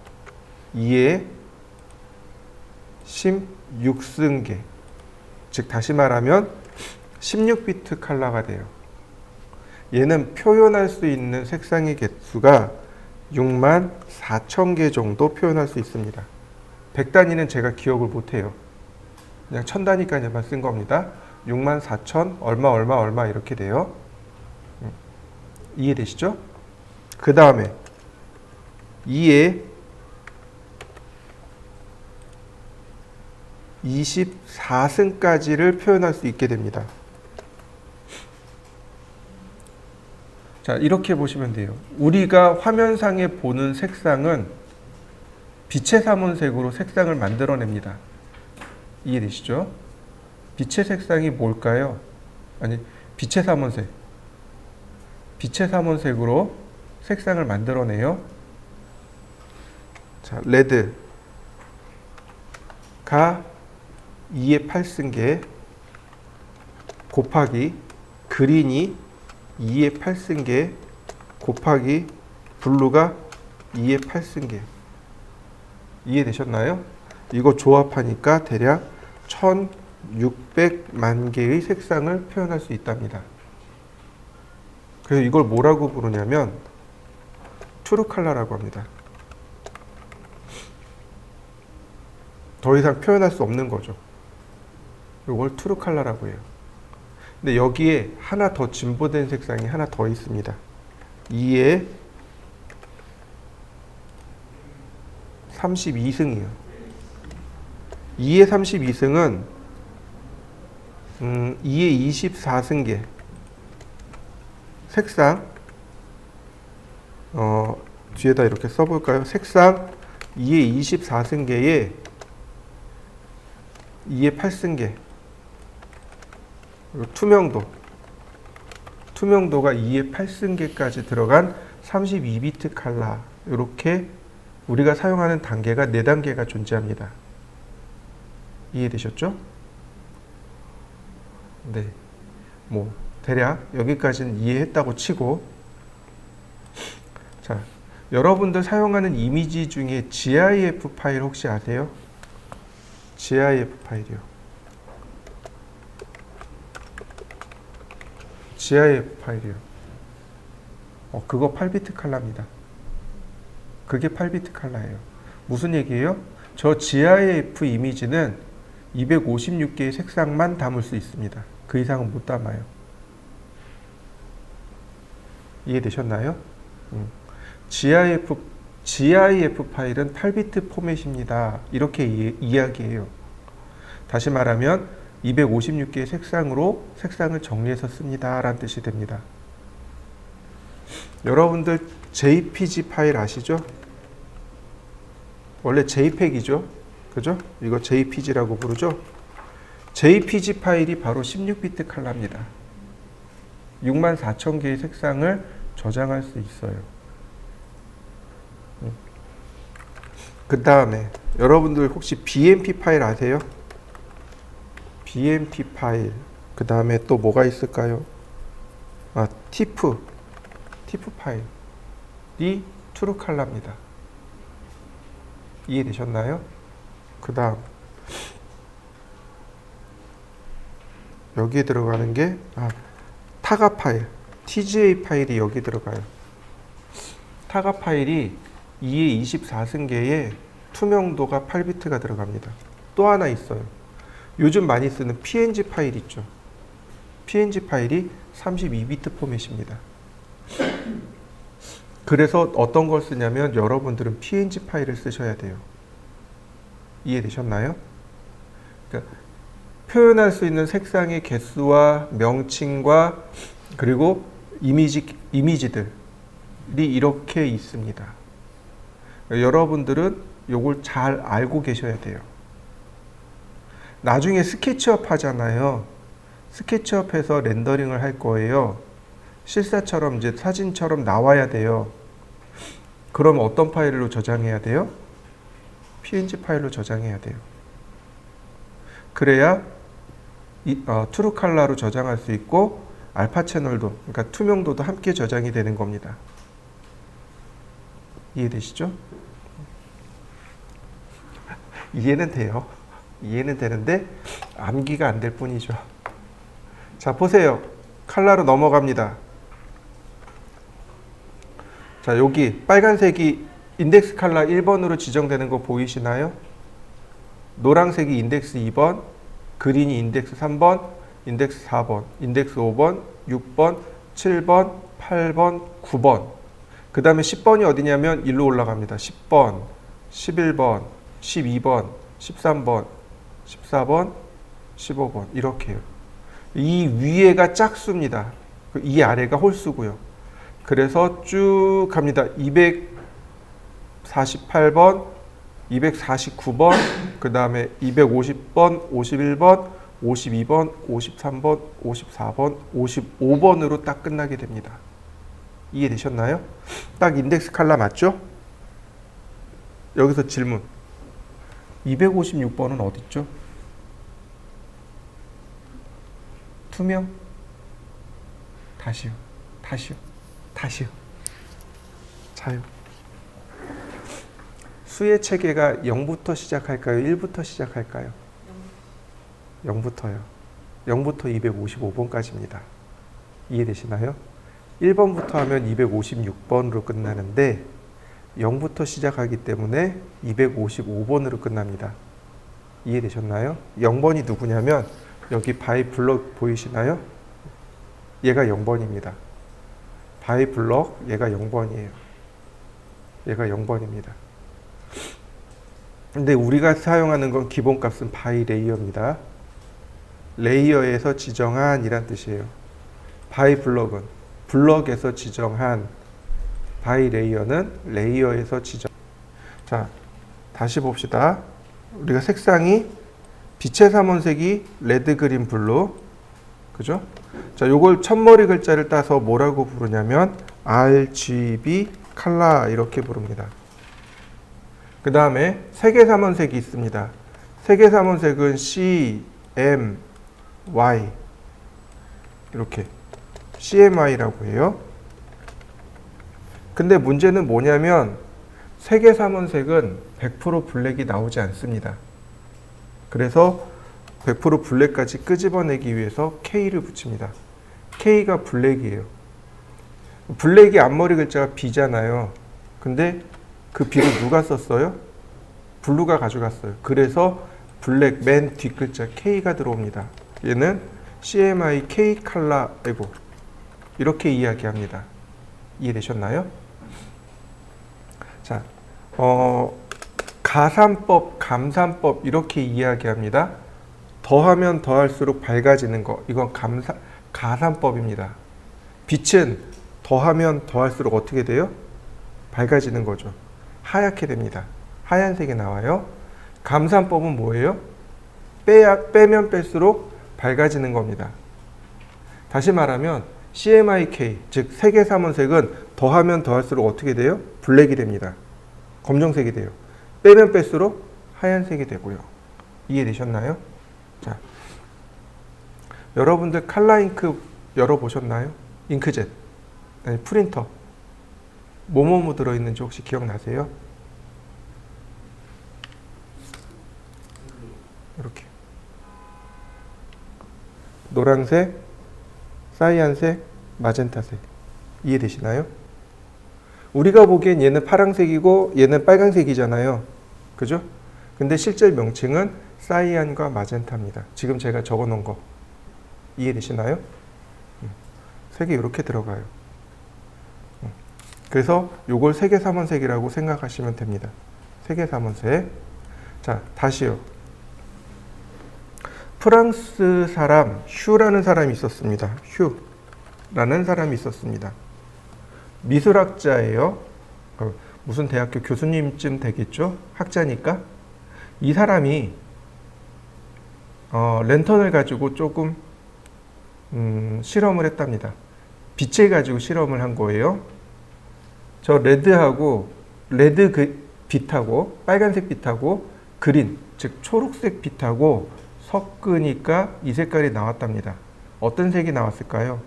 2의 16승계. 즉 다시 말하면 16비트 컬러가 돼요. 얘는 표현할 수 있는 색상의 개수가 64,000개 정도 표현할 수 있습니다. 100단위는 제가 기억을 못해요. 그냥 1000단위까지만 쓴 겁니다. 64,000 얼마 이렇게 돼요. 이해되시죠? 그 다음에 2에 24승까지를 표현할 수 있게 됩니다. 자, 이렇게 보시면 돼요. 우리가 화면상에 보는 색상은 빛의 삼원색으로 색상을 만들어냅니다. 이해되시죠? 빛의 색상이 뭘까요? 아니, 빛의 삼원색. 빛의 삼원색으로 색상을 만들어내요. 자, 레드가 2의 8승계 곱하기 그린이 2의 8승계 곱하기 블루가 2의 8승계. 이해되셨나요? 이거 조합하니까 대략 1600만 개의 색상을 표현할 수 있답니다. 그래서 이걸 뭐라고 부르냐면 트루 컬러라고 합니다. 더 이상 표현할 수 없는 거죠. 이걸 트루 컬러라고 해요. 근데 여기에 하나 더 진보된 색상이 하나 더 있습니다. 2의 32승이에요. 2의 32승은 2의 24승계 색상 뒤에다 이렇게 써볼까요? 색상 2의 24승계에 2의 8승계 그리고 투명도가 2의 8승계까지 들어간 32비트 컬러. 이렇게 우리가 사용하는 단계가 4단계가 존재합니다. 이해되셨죠? 네. 뭐 대략 여기까지는 이해했다고 치고, 자, 여러분들 사용하는 이미지 중에 GIF 파일 혹시 아세요? GIF 파일이요. GIF 파일이요. 그거 8비트 컬러입니다. 그게 8비트 컬러예요. 무슨 얘기예요? 저 GIF 이미지는 256개의 색상만 담을 수 있습니다. 그 이상은 못 담아요. 이해되셨나요? GIF 파일은 8비트 포맷입니다. 이렇게 이야기해요. 다시 말하면 256개의 색상으로 색상을 정리해서 씁니다 라는 뜻이 됩니다. 여러분들 JPG 파일 아시죠? 원래 JPEG이죠. 그죠? 이거 JPG라고 부르죠? JPG 파일이 바로 16비트 컬러입니다. 64,000개의 색상을 저장할 수 있어요. 그 다음에 여러분들 혹시 BMP 파일 아세요? BMP 파일. 그 다음에 또 뭐가 있을까요? TIFF 파일이 트루 컬러입니다. 이해되셨나요? 그 다음 여기에 들어가는 게 타가 파일, TGA 파일이 여기 들어가요. 타가 파일이 2의 24승계에 투명도가 8비트가 들어갑니다. 또 하나 있어요. 요즘 많이 쓰는 PNG 파일 있죠. PNG 파일이 32비트 포맷입니다. 그래서 어떤 걸 쓰냐면 여러분들은 PNG 파일을 쓰셔야 돼요. 이해되셨나요? 그러니까 표현할 수 있는 색상의 개수와 명칭과 그리고 이미지들이 이렇게 있습니다. 여러분들은 요걸 잘 알고 계셔야 돼요. 나중에 스케치업 하잖아요. 스케치업해서 렌더링을 할 거예요. 실사처럼 이제 사진처럼 나와야 돼요. 그럼 어떤 파일로 저장해야 돼요? PNG 파일로 저장해야 돼요. 그래야 트루 컬러로 저장할 수 있고 알파 채널도, 그러니까 투명도도 함께 저장이 되는 겁니다. 이해되시죠? 이해는 돼요. 이해는 되는데 암기가 안 될 뿐이죠. 자, 보세요. 컬러로 넘어갑니다. 자, 여기 빨간색이 인덱스 컬러 1번으로 지정되는 거 보이시나요? 노란색이 인덱스 2번, 그린이 인덱스 3번, 인덱스 4번, 인덱스 5번, 6번, 7번, 8번, 9번. 그 다음에 10번이 어디냐면 일로 올라갑니다. 10번, 11번, 12번, 13번, 14번, 15번 이렇게요. 이 위에가 짝수입니다. 이 아래가 홀수고요. 그래서 쭉 갑니다. 248번, 249번, 그 다음에 250번, 51번, 52번, 53번, 54번, 55번으로 딱 끝나게 됩니다. 이해되셨나요? 딱 인덱스 컬러 맞죠? 여기서 질문. 256번은 어디 있죠? 투명? 다시요. 자요. 수의 체계가 0부터 시작할까요? 1부터 시작할까요? 0부터요. 0부터 255번까지입니다. 이해되시나요? 1번부터 하면 256번으로 끝나는데 0부터 시작하기 때문에 255번으로 끝납니다. 이해되셨나요? 0번이 누구냐면 여기 바이 블럭 보이시나요? 얘가 0번입니다. 바이 블럭 얘가 0번이에요. 얘가 0번입니다. 근데 우리가 사용하는 건 기본값은 바이 레이어입니다. 레이어에서 지정한 이란 뜻이에요. 바이 블럭은 블럭에서 지정한, 바이 레이어는 레이어에서 지정. 자, 다시 봅시다. 우리가 색상이 빛의 삼원색이 레드, 그린, 블루. 그죠? 자, 요걸 첫머리 글자를 따서 뭐라고 부르냐면 RGB 컬러 이렇게 부릅니다. 그 다음에 색의 삼원색이 있습니다. 색의 삼원색은 C, M, Y 이렇게 CMY라고 해요. 근데 문제는 뭐냐면 색의 삼원색은 100% 블랙이 나오지 않습니다. 그래서 100% 블랙까지 끄집어내기 위해서 K를 붙입니다. K가 블랙이에요. 블랙이 앞머리 글자가 B잖아요. 근데 그 B를 누가 썼어요? 블루가 가져갔어요. 그래서 블랙 맨 뒷글자 K가 들어옵니다. 얘는 CMY K 컬러이고 이렇게 이야기합니다. 이해되셨나요? 자, 가산법, 감산법 이렇게 이야기합니다. 더하면 더할수록 밝아지는 거, 이건 가산법입니다. 빛은 더하면 더할수록 어떻게 돼요? 밝아지는 거죠. 하얗게 됩니다. 하얀색이 나와요. 감산법은 뭐예요? 빼면 뺄수록 밝아지는 겁니다. 다시 말하면 CMYK, 즉 색의 삼원색은 더하면 더할수록 어떻게 돼요? 블랙이 됩니다. 검정색이 돼요. 빼면 뺄수록 하얀색이 되고요. 이해되셨나요? 자, 여러분들 컬러잉크 열어보셨나요? 잉크젯, 아니 프린터 뭐뭐 들어있는지 혹시 기억나세요? 이렇게 노란색, 사이안색, 마젠타색. 이해되시나요? 우리가 보기엔 얘는 파란색이고 얘는 빨간색이잖아요. 그죠? 근데 실제 명칭은 사이안과 마젠타입니다. 지금 제가 적어 놓은 거 이해되시나요? 색이 이렇게 들어가요. 그래서 요걸 색의 삼원색이라고 생각하시면 됩니다. 색의 삼원색. 자, 다시요. 프랑스 사람 휴라는 사람이 있었습니다. 휴라는 사람이 있었습니다. 미술학자예요. 무슨 대학교 교수님쯤 되겠죠? 학자니까. 이 사람이 랜턴을 가지고 조금 실험을 했답니다. 빛을 가지고 실험을 한 거예요. 저 레드 빛하고 빨간색 빛하고 그린, 즉 초록색 빛하고 섞으니까 이 색깔이 나왔답니다. 어떤 색이 나왔을까요?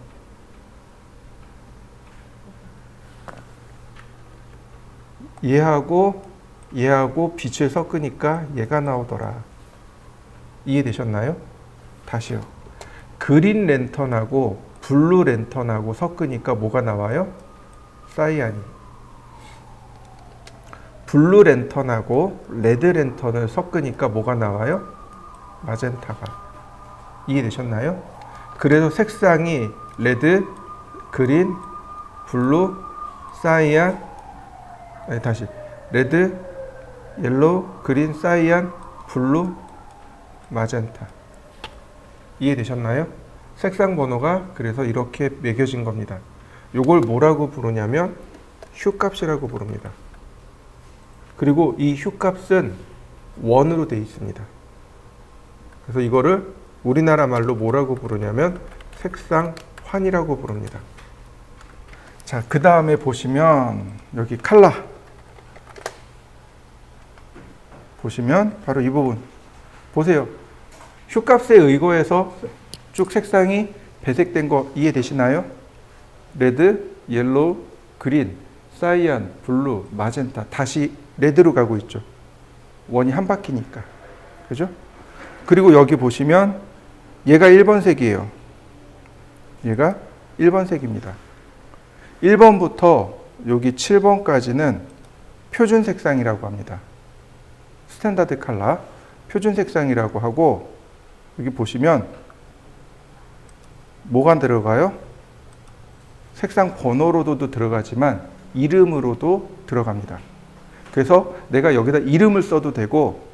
얘하고 빛을 섞으니까 얘가 나오더라. 이해되셨나요? 다시요. 그린 랜턴하고 블루 랜턴하고 섞으니까 뭐가 나와요? 사이안이. 블루 랜턴하고 레드 랜턴을 섞으니까 뭐가 나와요? 마젠타가. 이해되셨나요? 그래서 색상이 레드, 그린, 블루, 사이안, 다시 레드, 옐로우, 그린, 사이안, 블루, 마젠타. 이해되셨나요? 색상 번호가 그래서 이렇게 매겨진 겁니다. 요걸 뭐라고 부르냐면 휴값이라고 부릅니다. 그리고 이 휴값은 원으로 되어 있습니다. 그래서 이거를 우리나라 말로 뭐라고 부르냐면 색상환이라고 부릅니다. 자, 그 다음에 보시면 여기 칼라 보시면 바로 이 부분 보세요. 휴값에 의거해서 쭉 색상이 배색된 거 이해되시나요? 레드, 옐로우, 그린, 사이안, 블루, 마젠타. 다시 레드로 가고 있죠. 원이 한 바퀴니까. 그죠? 그리고 여기 보시면 얘가 1번 색이에요. 얘가 1번 색입니다. 1번부터 여기 7번까지는 표준 색상이라고 합니다. 스탠다드 컬러, 표준 색상이라고 하고, 여기 보시면 뭐가 들어가요? 색상 번호로도 들어가지만 이름으로도 들어갑니다. 그래서 내가 여기다 이름을 써도 되고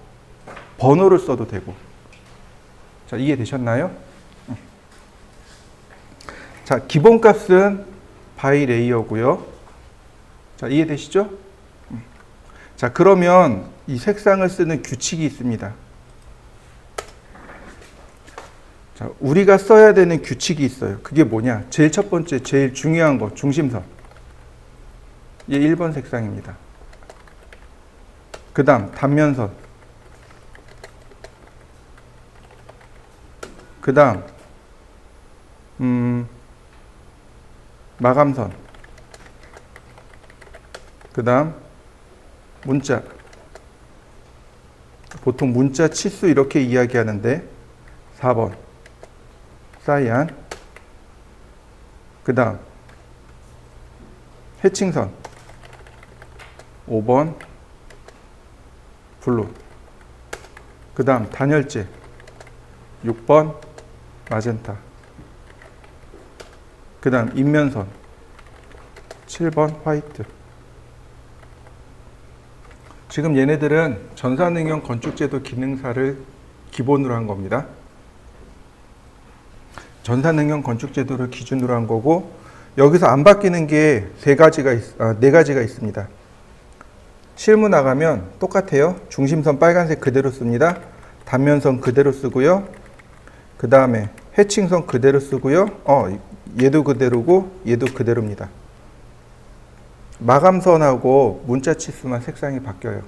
번호를 써도 되고. 자, 이해되셨나요? 자, 기본값은 바이 레이어고요. 자, 이해되시죠? 자, 그러면 이 색상을 쓰는 규칙이 있습니다. 자, 우리가 써야 되는 규칙이 있어요. 그게 뭐냐? 제일 첫 번째, 제일 중요한 거, 중심선. 얘 1번 색상입니다. 그 다음, 단면선. 그 다음, 마감선. 그 다음, 문자. 보통 문자 치수 이렇게 이야기하는데, 4번. 사이안. 그 다음 해칭선 5번 블루. 그 다음 단열재 6번 마젠타. 그 다음 인면선 7번 화이트. 지금 얘네들은 전산응용 건축제도 기능사를 기본으로 한 겁니다. 전산응용 건축제도를 기준으로 한 거고, 여기서 안 바뀌는 게 네 가지가 있습니다. 실무 나가면 똑같아요. 중심선 빨간색 그대로 씁니다. 단면선 그대로 쓰고요. 그 다음에 해칭선 그대로 쓰고요. 얘도 그대로고 얘도 그대로입니다. 마감선하고 문자 치수만 색상이 바뀌어요.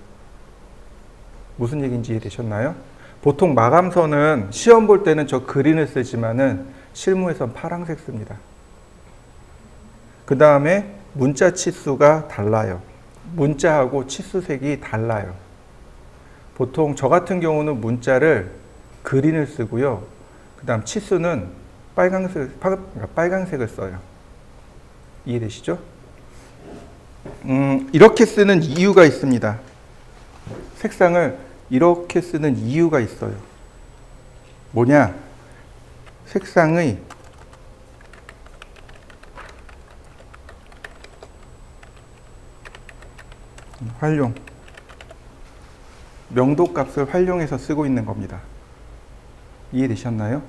무슨 얘기인지 이해되셨나요? 보통 마감선은 시험 볼 때는 저 그린을 쓰지만은 실무에선 파란색 씁니다. 그 다음에 문자 치수가 달라요. 문자하고 치수색이 달라요. 보통 저 같은 경우는 문자를 그린을 쓰고요. 그 다음 치수는 빨강색을 써요. 이해되시죠? 이렇게 쓰는 이유가 있습니다. 색상을 이렇게 쓰는 이유가 있어요. 뭐냐? 색상의 활용, 명도값을 활용해서 쓰고 있는 겁니다. 이해되셨나요?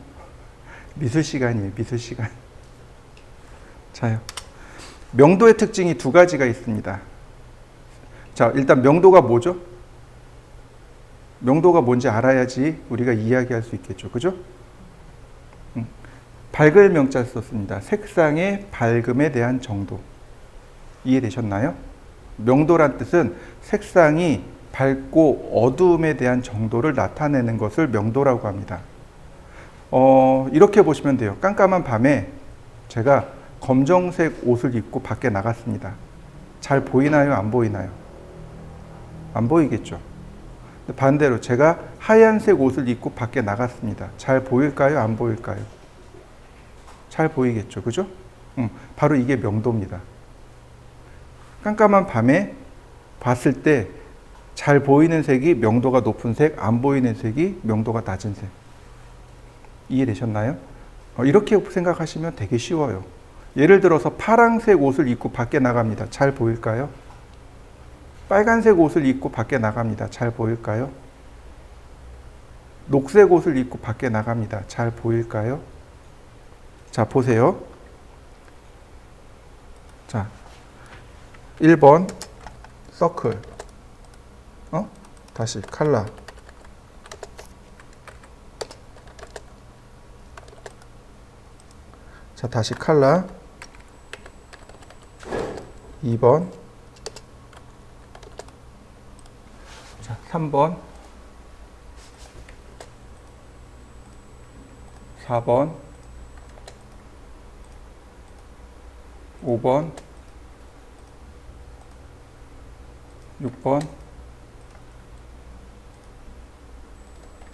미술 시간이에요, 미술 시간. 자요. 명도의 특징이 두 가지가 있습니다. 자, 일단 명도가 뭐죠? 명도가 뭔지 알아야지 우리가 이야기할 수 있겠죠. 그죠? 밝을 명자 썼습니다. 색상의 밝음에 대한 정도. 이해되셨나요? 명도란 뜻은 색상이 밝고 어두움에 대한 정도를 나타내는 것을 명도라고 합니다. 이렇게 보시면 돼요. 깜깜한 밤에 제가 검정색 옷을 입고 밖에 나갔습니다. 잘 보이나요? 안 보이나요? 안 보이겠죠. 반대로 제가 하얀색 옷을 입고 밖에 나갔습니다. 잘 보일까요? 안 보일까요? 잘 보이겠죠. 그죠? 바로 이게 명도입니다. 깜깜한 밤에 봤을 때 잘 보이는 색이 명도가 높은 색, 안 보이는 색이 명도가 낮은 색. 이해되셨나요? 이렇게 생각하시면 되게 쉬워요. 예를 들어서 파란색 옷을 입고 밖에 나갑니다. 잘 보일까요? 빨간색 옷을 입고 밖에 나갑니다. 잘 보일까요? 녹색 옷을 입고 밖에 나갑니다. 잘 보일까요? 자, 보세요. 자, 1번 서클. 다시 컬러. 자, 다시 컬러. 2번. 자, 3번. 4번. 5번. 6번.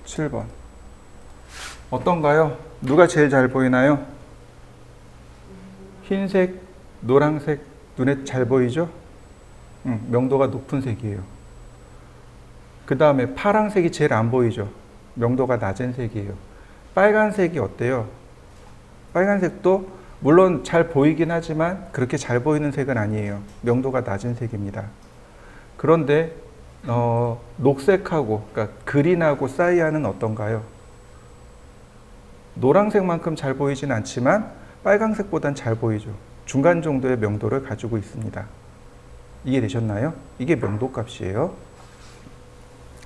7번. 어떤가요? 누가 제일 잘 보이나요? 흰색, 노란색 눈에 잘 보이죠? 명도가 높은 색이에요. 그 다음에 파란색이 제일 안 보이죠? 명도가 낮은 색이에요. 빨간색이 어때요? 빨간색도 물론 잘 보이긴 하지만 그렇게 잘 보이는 색은 아니에요. 명도가 낮은 색입니다. 그런데 녹색하고 그러니까 그린하고 사이아는 어떤가요? 노란색만큼 잘 보이진 않지만 빨간색보단 잘 보이죠. 중간 정도의 명도를 가지고 있습니다. 이해되셨나요? 이게 명도 값이에요.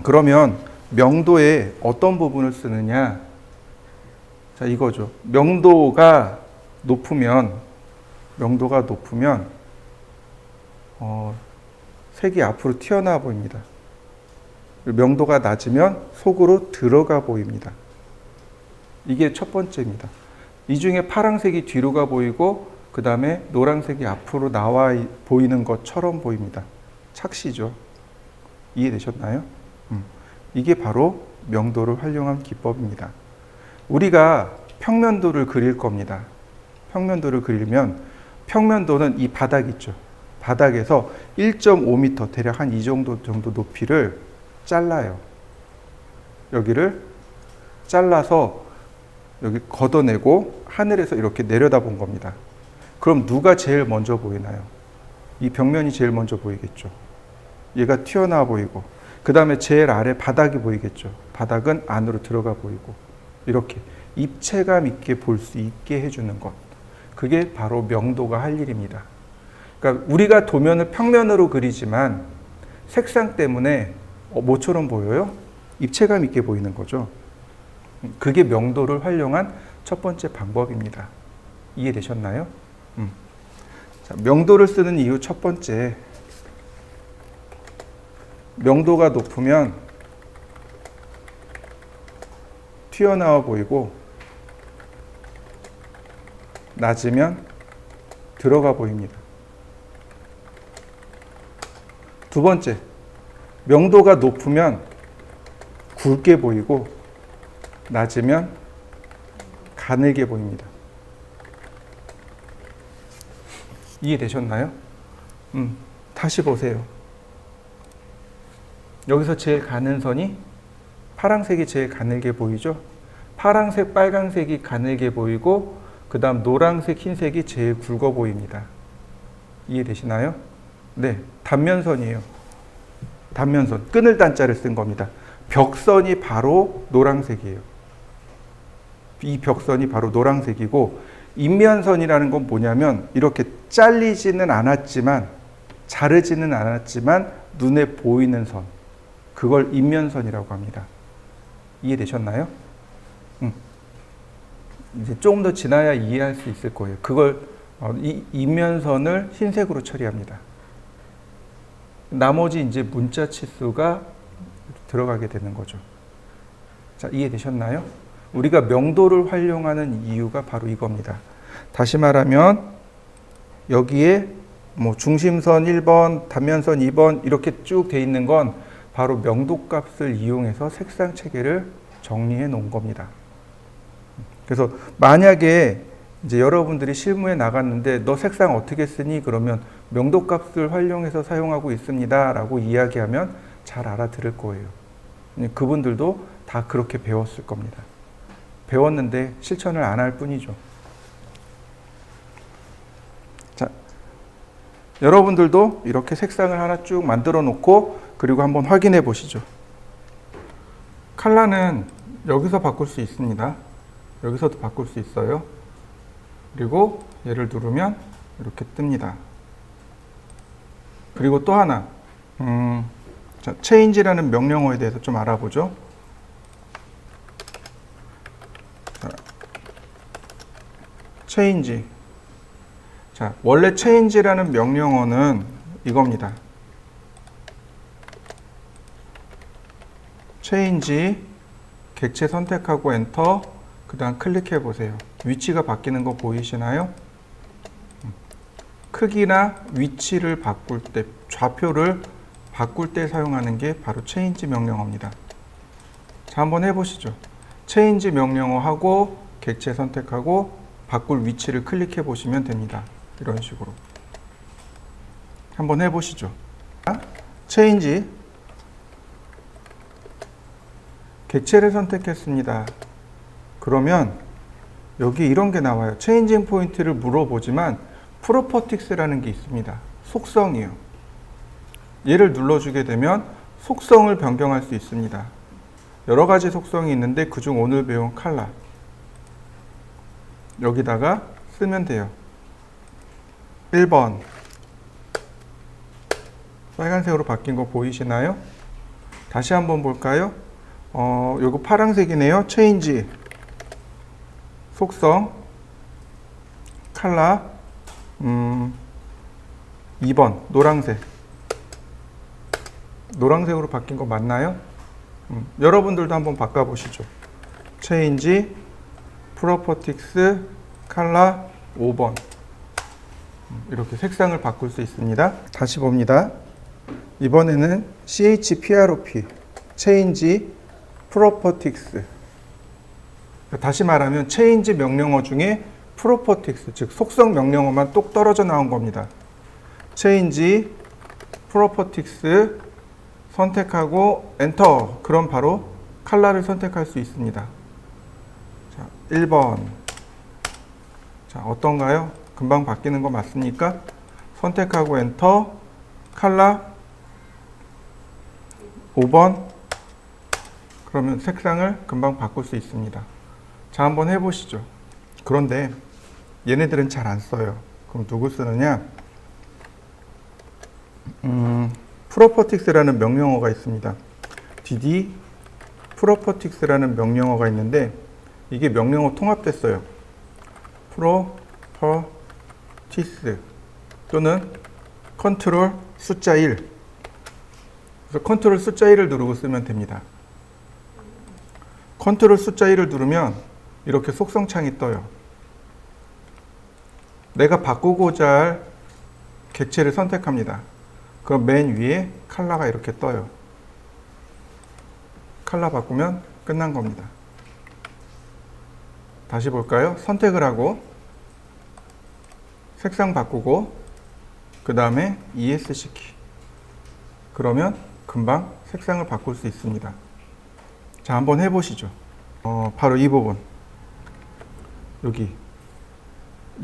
그러면 명도에 어떤 부분을 쓰느냐? 자, 이거죠. 명도가 높으면 색이 앞으로 튀어나와 보입니다. 명도가 낮으면 속으로 들어가 보입니다. 이게 첫 번째입니다. 이 중에 파란색이 뒤로 가 보이고 그 다음에 노란색이 앞으로 나와 보이는 것처럼 보입니다. 착시죠. 이해되셨나요? 이게 바로 명도를 활용한 기법입니다. 우리가 평면도를 그릴 겁니다. 평면도를 그리면 평면도는 이 바닥 있죠. 바닥에서 1.5m 대략 한 이 정도 높이를 잘라요. 여기를 잘라서 여기 걷어내고 하늘에서 이렇게 내려다본 겁니다. 그럼 누가 제일 먼저 보이나요? 이 벽면이 제일 먼저 보이겠죠. 얘가 튀어나와 보이고 그 다음에 제일 아래 바닥이 보이겠죠. 바닥은 안으로 들어가 보이고 이렇게 입체감 있게 볼 수 있게 해주는 것. 그게 바로 명도가 할 일입니다. 그러니까 우리가 도면을 평면으로 그리지만 색상 때문에 뭐처럼 보여요? 입체감 있게 보이는 거죠. 그게 명도를 활용한 첫 번째 방법입니다. 이해되셨나요? 자, 명도를 쓰는 이유 첫 번째. 명도가 높으면 튀어나와 보이고 낮으면 들어가 보입니다. 두 번째, 명도가 높으면 굵게 보이고 낮으면 가늘게 보입니다. 이해되셨나요? 다시 보세요. 여기서 제일 가는 선이 파란색이 제일 가늘게 보이죠? 파란색, 빨간색이 가늘게 보이고 그 다음 노란색, 흰색이 제일 굵어 보입니다. 이해되시나요? 네, 단면선이에요. 단면선, 끈을 단자를 쓴 겁니다. 벽선이 바로 노란색이에요. 이 벽선이 바로 노란색이고 인면선이라는 건 뭐냐면 이렇게 잘리지는 않았지만 자르지는 않았지만 눈에 보이는 선, 그걸 인면선이라고 합니다. 이해되셨나요? 이제 조금 더 지나야 이해할 수 있을 거예요. 그걸 이 인면선을 흰색으로 처리합니다. 나머지 이제 문자 치수가 들어가게 되는 거죠. 자, 이해되셨나요? 우리가 명도를 활용하는 이유가 바로 이겁니다. 다시 말하면 여기에 뭐 중심선 1번, 단면선 2번 이렇게 쭉 돼 있는 건 바로 명도 값을 이용해서 색상 체계를 정리해 놓은 겁니다. 그래서 만약에 이제 여러분들이 실무에 나갔는데 너 색상 어떻게 쓰니? 그러면 명도 값을 활용해서 사용하고 있습니다 라고 이야기하면 잘 알아들을 거예요. 그분들도 다 그렇게 배웠을 겁니다. 배웠는데 실천을 안 할 뿐이죠. 자, 여러분들도 이렇게 색상을 하나 쭉 만들어 놓고 그리고 한번 확인해 보시죠. 컬러는 여기서 바꿀 수 있습니다. 여기서도 바꿀 수 있어요. 그리고 얘를 누르면 이렇게 뜹니다. 그리고 또 하나, 자, change라는 명령어에 대해서 좀 알아보죠. 자, change. 자, 원래 change라는 명령어는 이겁니다. change, 객체 선택하고 엔터, 그 다음 클릭해 보세요. 위치가 바뀌는 거 보이시나요? 크기나 위치를 바꿀 때, 좌표를 바꿀 때 사용하는 게 바로 change 명령어입니다. 자, 한번 해보시죠. change 명령어 하고 객체 선택하고 바꿀 위치를 클릭해 보시면 됩니다. 이런 식으로 한번 해보시죠. change, 객체를 선택했습니다. 그러면 여기 이런 게 나와요. 체인징 포인트를 물어보지만 프로퍼틱스라는 게 있습니다. 속성이요. 얘를 눌러주게 되면 속성을 변경할 수 있습니다. 여러 가지 속성이 있는데 그중 오늘 배운 컬러 여기다가 쓰면 돼요. 1번 빨간색으로 바뀐 거 보이시나요? 다시 한번 볼까요? 요거 파란색이네요. 체인지 속성 컬러 2번 노란색으로 바뀐 거 맞나요? 여러분들도 한번 바꿔보시죠. 체인지 프로퍼틱스 컬러 5번 이렇게 색상을 바꿀 수 있습니다. 다시 봅니다. 이번에는 CHPROP 체인지 프로퍼틱스. 다시 말하면 체인지 명령어 중에 프로퍼틱스, 즉 속성 명령어만 똑 떨어져 나온 겁니다. 체인지 프로퍼틱스 선택하고 엔터. 그럼 바로 컬러를 선택할 수 있습니다. 자, 1번. 자, 어떤가요? 금방 바뀌는 거 맞습니까? 선택하고 엔터. 컬러 5번. 그러면 색상을 금방 바꿀 수 있습니다. 자, 한번 해보시죠. 그런데 얘네들은 잘 안 써요. 그럼 누구 쓰느냐? 프로퍼틱스라는 명령어가 있습니다. dd 프로퍼틱스라는 명령어가 있는데 이게 명령어 통합됐어요. 프로퍼티스 또는 컨트롤 숫자 1. 그래서 컨트롤 숫자 1을 누르고 쓰면 됩니다. 컨트롤 숫자 1을 누르면 이렇게 속성창이 떠요. 내가 바꾸고자 할 객체를 선택합니다. 그럼 맨 위에 컬러가 이렇게 떠요. 컬러 바꾸면 끝난 겁니다. 다시 볼까요? 선택을 하고 색상 바꾸고 그 다음에 ESC 키. 그러면 금방 색상을 바꿀 수 있습니다. 자, 한번 해보시죠. 바로 이 부분. 여기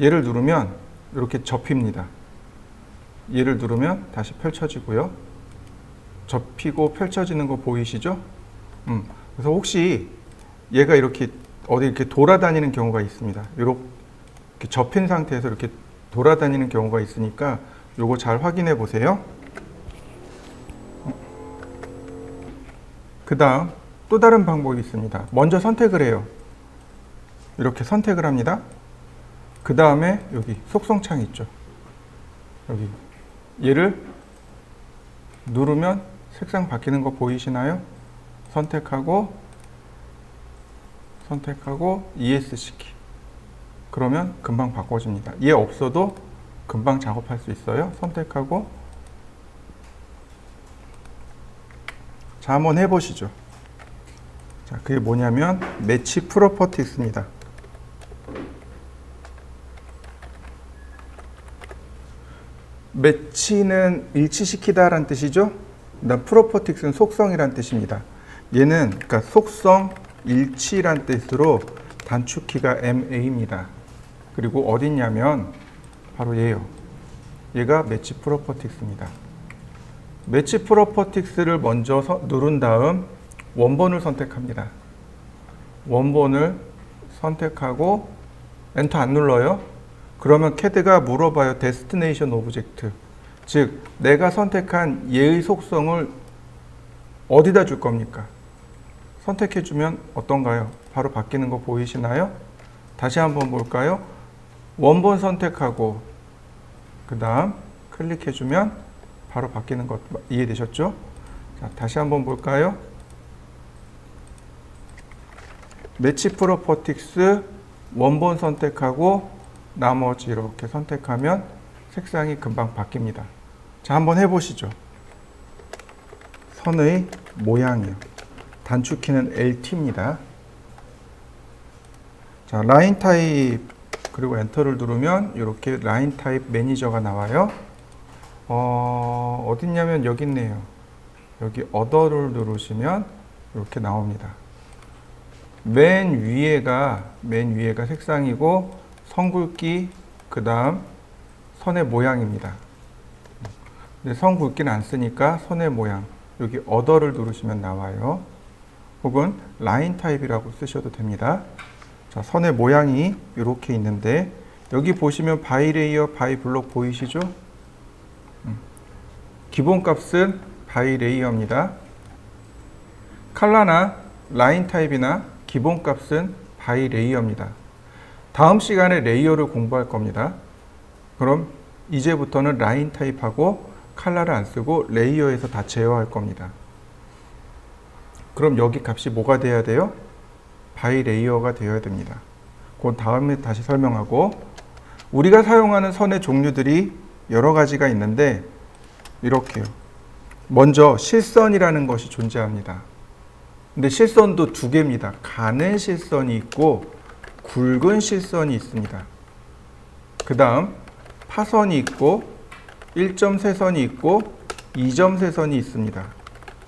얘를 누르면 이렇게 접힙니다. 얘를 누르면 다시 펼쳐지고요. 접히고 펼쳐지는 거 보이시죠? 그래서 혹시 얘가 이렇게 어디 이렇게 돌아다니는 경우가 있습니다. 이렇게 접힌 상태에서 이렇게 돌아다니는 경우가 있으니까 요거 잘 확인해 보세요. 그 다음 또 다른 방법이 있습니다. 먼저 선택을 해요. 이렇게 선택을 합니다. 그 다음에 여기 속성창 있죠. 여기 얘를 누르면 색상 바뀌는 거 보이시나요? 선택하고 ESC키. 그러면 금방 바꿔집니다. 얘 없어도 금방 작업할 수 있어요. 선택하고. 자, 한번 해보시죠. 자, 그게 뭐냐면 매치 프로퍼티스입니다. 매치는 일치시키다 라는 뜻이죠. 그다음 프로퍼티스는 속성이란 뜻입니다. 얘는 그러니까 속성 일치란 뜻으로 단축키가 MA입니다. 그리고 어딨냐면 바로 얘예요. 얘가 매치 프로퍼티스입니다. 매치 프로퍼티스를 먼저 누른 다음 원본을 선택합니다. 원본을 선택하고 엔터 안 눌러요. 그러면 CAD가 물어봐요. 데스티네이션 오브젝트. 즉 내가 선택한 얘의 속성을 어디다 줄 겁니까? 선택해주면 어떤가요? 바로 바뀌는 거 보이시나요? 다시 한번 볼까요? 원본 선택하고 그 다음 클릭해주면 바로 바뀌는 것 이해되셨죠? 자, 다시 한번 볼까요? 매치 프로퍼티스 원본 선택하고 나머지 이렇게 선택하면 색상이 금방 바뀝니다. 자, 한번 해보시죠. 선의 모양이요. 단축키는 LT입니다. 자, 라인 타입 그리고 엔터를 누르면 이렇게 라인 타입 매니저가 나와요. 어딨냐면 여기 있네요. 여기 어더를 누르시면 이렇게 나옵니다. 맨 위에가 색상이고 선 굵기 그 다음 선의 모양입니다. 근데 선 굵기는 안 쓰니까 선의 모양 여기 어더를 누르시면 나와요. 혹은 라인 타입이라고 쓰셔도 됩니다. 자, 선의 모양이 이렇게 있는데 여기 보시면 바이 레이어 바이 블록 보이시죠? 기본값은 바이 레이어입니다. 컬러나 라인 타입이나 기본값은 바이 레이어입니다. 다음 시간에 레이어를 공부할 겁니다. 그럼 이제부터는 라인 타입하고 컬러를 안 쓰고 레이어에서 다 제어할 겁니다. 그럼 여기 값이 뭐가 돼야 돼요? 바이 레이어가 되어야 됩니다. 그건 다음에 다시 설명하고, 우리가 사용하는 선의 종류들이 여러 가지가 있는데 이렇게요. 먼저 실선이라는 것이 존재합니다. 근데 실선도 두 개입니다. 가는 실선이 있고 굵은 실선이 있습니다. 그 다음 파선이 있고 1.3선이 있고 2.3선이 있습니다.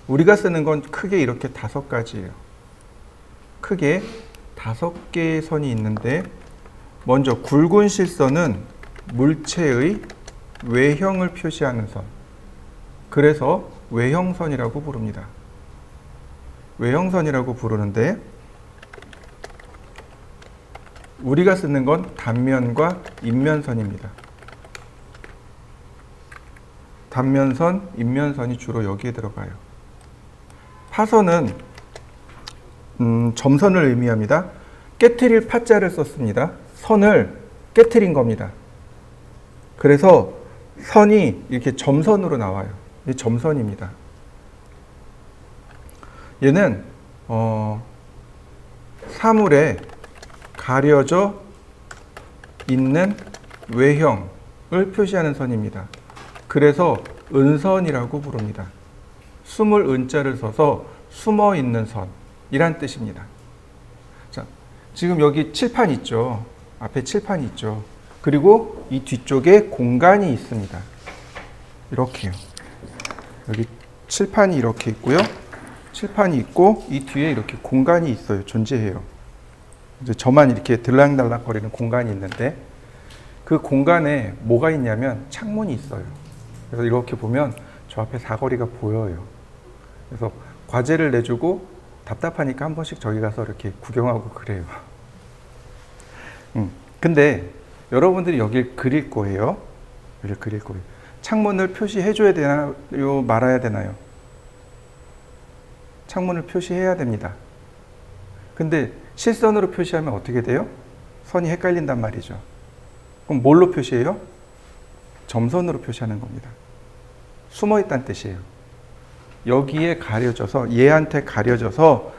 우리가 쓰는 건 크게 이렇게 5가지예요. 크게 5개의 선이 있는데, 먼저 굵은 실선은 물체의 외형을 표시하는 선, 그래서 외형선이라고 부릅니다. 외형선이라고 부르는데 우리가 쓰는 건 단면과 인면선입니다. 단면선, 인면선이 주로 여기에 들어가요. 파선은 점선을 의미합니다. 깨트릴 파자를 썼습니다. 선을 깨트린 겁니다. 그래서 선이 이렇게 점선으로 나와요. 이 점선입니다. 얘는 사물에 가려져 있는 외형을 표시하는 선입니다. 그래서 은선이라고 부릅니다. 숨을 은자를 써서 숨어 있는 선이란 뜻입니다. 자, 지금 여기 칠판 있죠. 앞에 칠판이 있죠. 그리고 이 뒤쪽에 공간이 있습니다. 이렇게요. 여기 칠판이 이렇게 있고요. 칠판이 있고 이 뒤에 이렇게 공간이 있어요. 존재해요. 이제 저만 이렇게 들락날락거리는 공간이 있는데, 그 공간에 뭐가 있냐면 창문이 있어요. 그래서 이렇게 보면 저 앞에 사거리가 보여요. 그래서 과제를 내주고 답답하니까 한 번씩 저기 가서 이렇게 구경하고 그래요. 근데 여러분들이 여길 그릴 거예요. 여길 그릴 거예요. 창문을 표시해 줘야 되나요? 말아야 되나요? 창문을 표시해야 됩니다. 근데 실선으로 표시하면 어떻게 돼요? 선이 헷갈린단 말이죠. 그럼 뭘로 표시해요? 점선으로 표시하는 겁니다. 숨어 있다는 뜻이에요. 여기에 가려져서, 얘한테 가려져서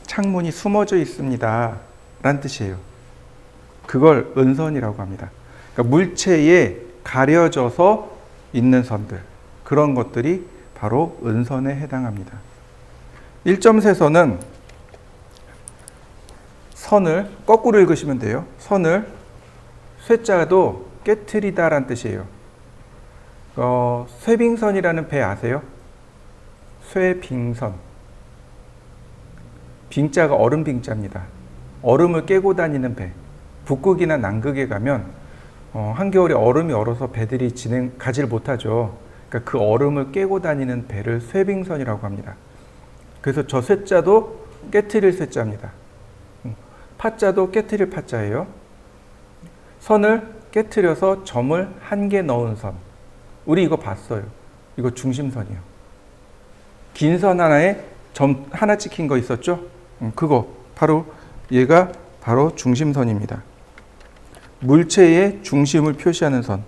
창문이 숨어져 있습니다 라는 뜻이에요. 그걸 은선이라고 합니다. 그러니까 물체에 가려져서 있는 선들, 그런 것들이 바로 은선에 해당합니다. 1점세선은 선을 거꾸로 읽으시면 돼요. 선을 쇠자도 깨트리다 라는 뜻이에요. 쇠빙선이라는 배 아세요? 쇠빙선. 빙자가 얼음 빙자입니다. 얼음을 깨고 다니는 배. 북극이나 남극에 가면 한겨울에 얼음이 얼어서 배들이 가지를 못하죠. 그러니까 그 얼음을 깨고 다니는 배를 쇠빙선이라고 합니다. 그래서 저 쇠자도 깨트릴 쇠자입니다. 파자도 깨트릴 파자예요. 선을 깨트려서 점을 한 개 넣은 선. 우리 이거 봤어요. 이거 중심선이에요. 긴 선 하나에 점 하나 찍힌 거 있었죠? 그거 바로 얘가 바로 중심선입니다. 물체의 중심을 표시하는 선.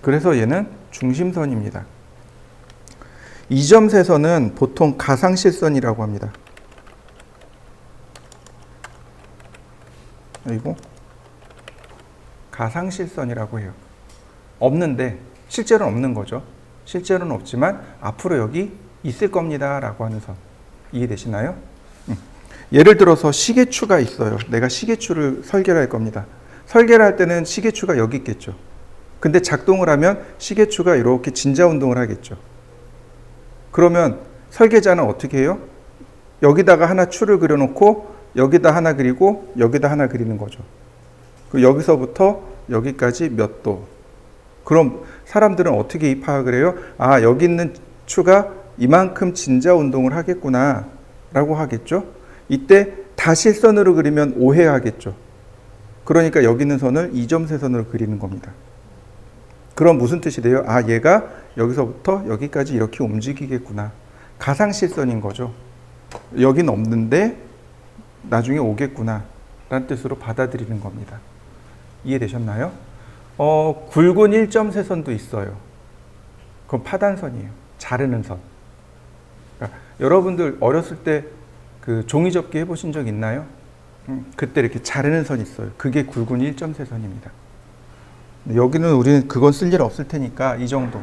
그래서 얘는 중심선입니다. 이점세선은 보통 가상실선이라고 합니다. 그리고 가상실선이라고 해요. 없는데 실제로는 없는 거죠. 실제로는 없지만 앞으로 여기 있을 겁니다 라고 하는 선. 이해되시나요? 예를 들어서 시계추가 있어요. 내가 시계추를 설계를 할 겁니다. 설계를 할 때는 시계추가 여기 있겠죠. 근데 작동을 하면 시계추가 이렇게 진자 운동을 하겠죠. 그러면 설계자는 어떻게 해요? 여기다가 하나 추를 그려놓고 여기다 하나 그리고 여기다 하나 그리는 거죠. 여기서부터 여기까지 몇 도. 그럼 사람들은 어떻게 파악을 해요? 아, 여기 있는 추가 이만큼 진자 운동을 하겠구나 라고 하겠죠. 이때 다실선으로 그리면 오해하겠죠. 그러니까 여기 있는 선을 이점세선으로 그리는 겁니다. 그럼 무슨 뜻이 돼요? 아, 얘가 여기서부터 여기까지 이렇게 움직이겠구나. 가상실선인 거죠. 여긴 없는데 나중에 오겠구나 라는 뜻으로 받아들이는 겁니다. 이해되셨나요? 굵은 일점세선도 있어요. 그건 파단선이에요. 자르는 선. 그러니까 여러분들 어렸을 때 그 종이접기 해보신 적 있나요? 그때 이렇게 자르는 선이 있어요. 그게 굵은 일점세선입니다. 여기는 우리는 그건 쓸 일 없을 테니까 이 정도.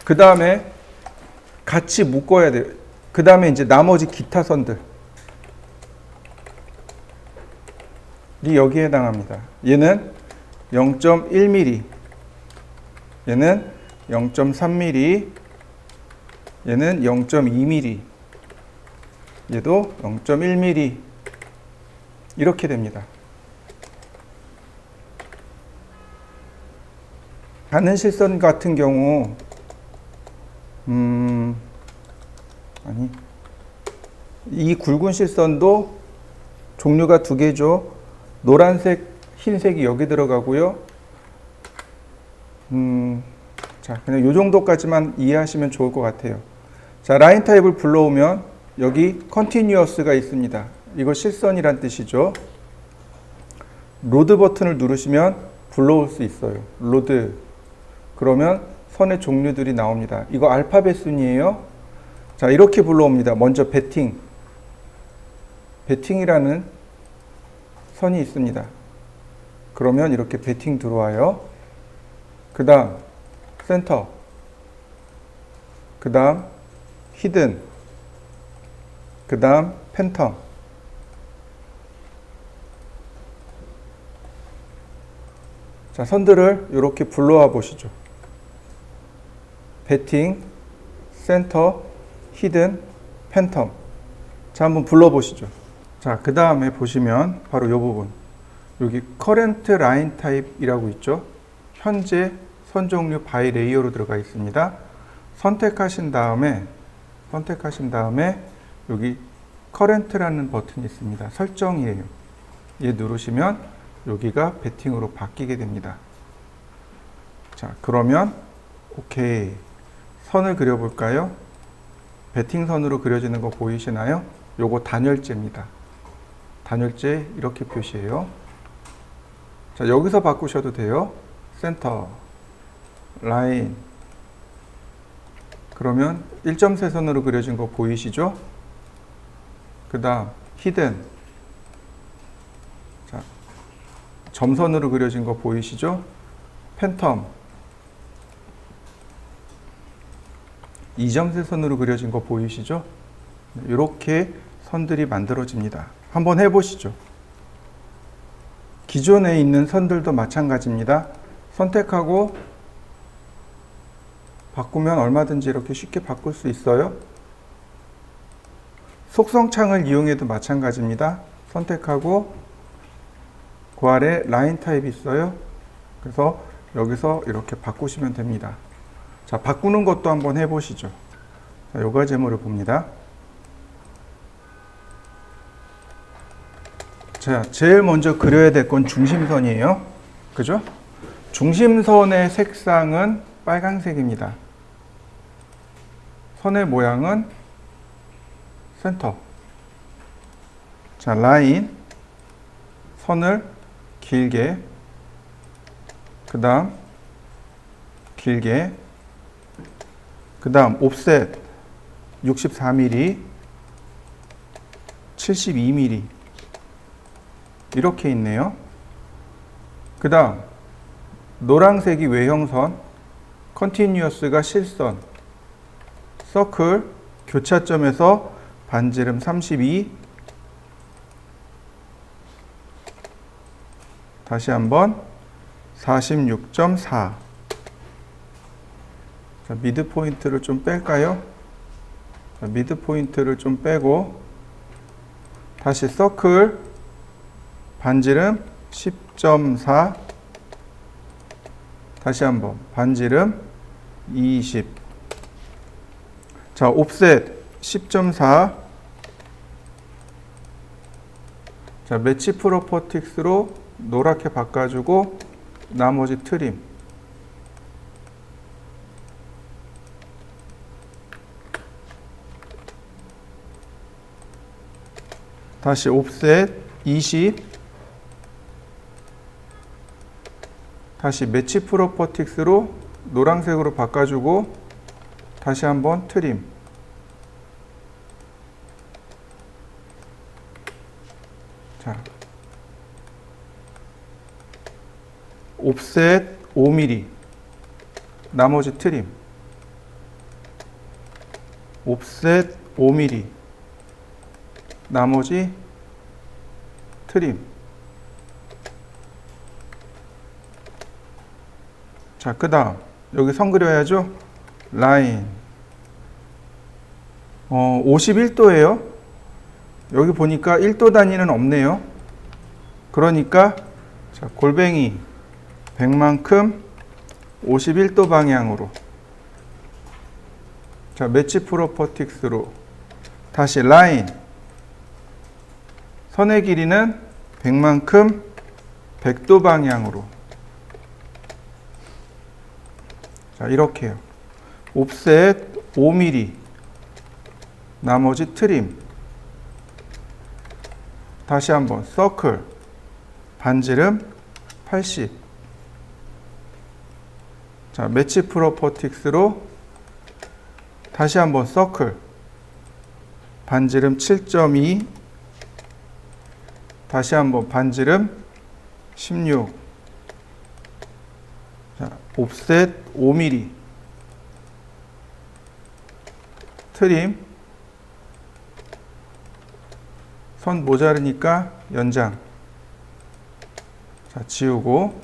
그 다음에 같이 묶어야 돼요. 그 다음에 이제 나머지 기타 선들이 여기에 해당합니다. 얘는 0.1mm, 얘는 0.3mm, 얘는 0.2mm, 얘도 0.1mm 이렇게 됩니다. 가는 실선 같은 경우 아니, 이 굵은 실선도 종류가 두 개죠. 노란색, 흰색이 여기 들어가고요. 자, 그냥 이 정도까지만 이해하시면 좋을 것 같아요. 자, 라인 타입을 불러오면 여기 컨티뉴어스가 있습니다. 이거 실선이란 뜻이죠. 로드 버튼을 누르시면 불러올 수 있어요. 로드. 그러면 선의 종류들이 나옵니다. 이거 알파벳 순이에요. 자, 이렇게 불러옵니다. 먼저 배팅. 배팅이라는 선이 있습니다. 그러면 이렇게 배팅 들어와요. 그 다음 센터. 그 다음 히든. 그 다음 팬텀. 자, 선들을 이렇게 불러와 보시죠. 배팅, 센터, 히든, 팬텀. 자, 한번 불러보시죠. 자, 그 다음에 보시면 바로 이 부분. 여기 커런트 라인 타입이라고 있죠. 현재 선 종류 바이 레이어로 들어가 있습니다. 선택하신 다음에 여기 커런트라는 버튼이 있습니다. 설정이에요. 얘 누르시면 여기가 배팅으로 바뀌게 됩니다. 자, 자, 그러면 오케이. 선을 그려볼까요? 베팅선으로 그려지는 거 보이시나요? 요거 단열재입니다. 단열재 이렇게 표시해요. 자, 여기서 바꾸셔도 돼요. 센터, 라인. 그러면 1.3선으로 그려진 거 보이시죠? 그 다음 히든. 자, 점선으로 그려진 거 보이시죠? 팬텀. 2.3선으로 그려진 거 보이시죠? 이렇게 선들이 만들어집니다. 한번 해보시죠. 기존에 있는 선들도 마찬가지입니다. 선택하고 바꾸면 얼마든지 이렇게 쉽게 바꿀 수 있어요. 속성창을 이용해도 마찬가지입니다. 선택하고 그 아래 라인 타입이 있어요. 그래서 여기서 이렇게 바꾸시면 됩니다. 자, 바꾸는 것도 한번 해보시죠. 자, 요가제모를 봅니다. 자, 제일 먼저 그려야 될 건 중심선이에요. 그죠? 중심선의 색상은 빨간색입니다. 선의 모양은 센터. 자, 라인. 선을 길게. 그 다음 길게. 그 다음 옵셋 64mm, 72mm 이렇게 있네요. 그 다음 노란색이 외형선, 컨티뉴어스가 실선, 서클, 교차점에서 반지름 32, 다시 한번 46.4. 자, 미드 포인트를 좀 뺄까요? 자, 미드 포인트를 좀 빼고 다시 서클, 반지름 10.4, 다시 한번 반지름 20. 자, 옵셋 10.4. 자, 매치 프로퍼틱스로 노랗게 바꿔주고 나머지 트림. 다시 옵셋 20. 다시 매치 프로퍼틱스로 노란색으로 바꿔주고 다시 한번 트림. 자, 옵셋 5mm, 나머지 트림. 옵셋 5mm, 나머지 트림. 자, 그 다음 여기 선 그려야죠. 라인 51도예요 여기 보니까 1도 단위는 없네요. 그러니까 자, 골뱅이 100만큼 51도 방향으로. 자, 매치 프로퍼틱스로 다시 라인. 선의 길이는 100만큼 100도 방향으로. 자, 이렇게요. 옵셋 5mm, 나머지 트림. 다시 한번 서클, 반지름 80. 자, 매치 프로퍼틱스로 다시 한번 서클, 반지름 7.2. 다시 한번 반지름 16. 자, 옵셋 5mm, 트림. 선 모자르니까 연장. 자, 지우고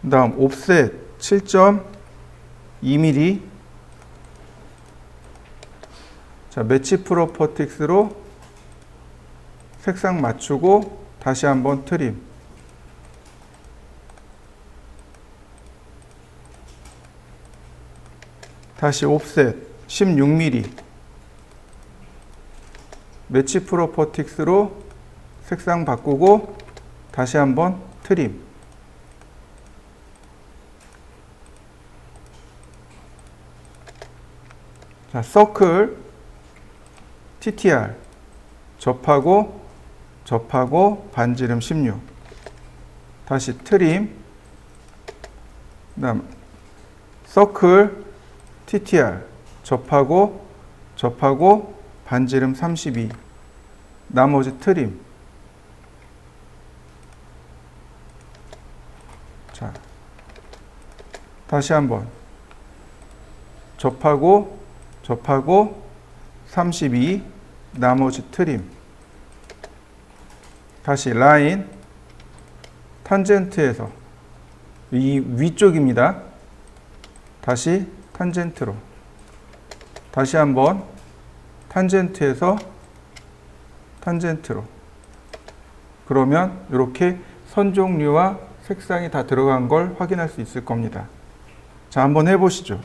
그 다음 옵셋 7.2mm. 자, 매치 프로퍼틱스로 색상 맞추고 다시 한번 트림. 다시 옵셋 16mm. 매치 프로퍼틱스로 색상 바꾸고 다시 한번 트림. 자, 서클 TTR 접하고 반지름 16. 다시 트림. 그다음 서클 TTR 접하고 반지름 32. 나머지 트림. 자, 다시 한번 접하고 32. 나머지 트림. 다시 라인 탄젠트에서 이 위쪽입니다. 다시 탄젠트로. 다시 한번 탄젠트에서 탄젠트로. 그러면 이렇게 선 종류와 색상이 다 들어간 걸 확인할 수 있을 겁니다. 자, 한번 해보시죠.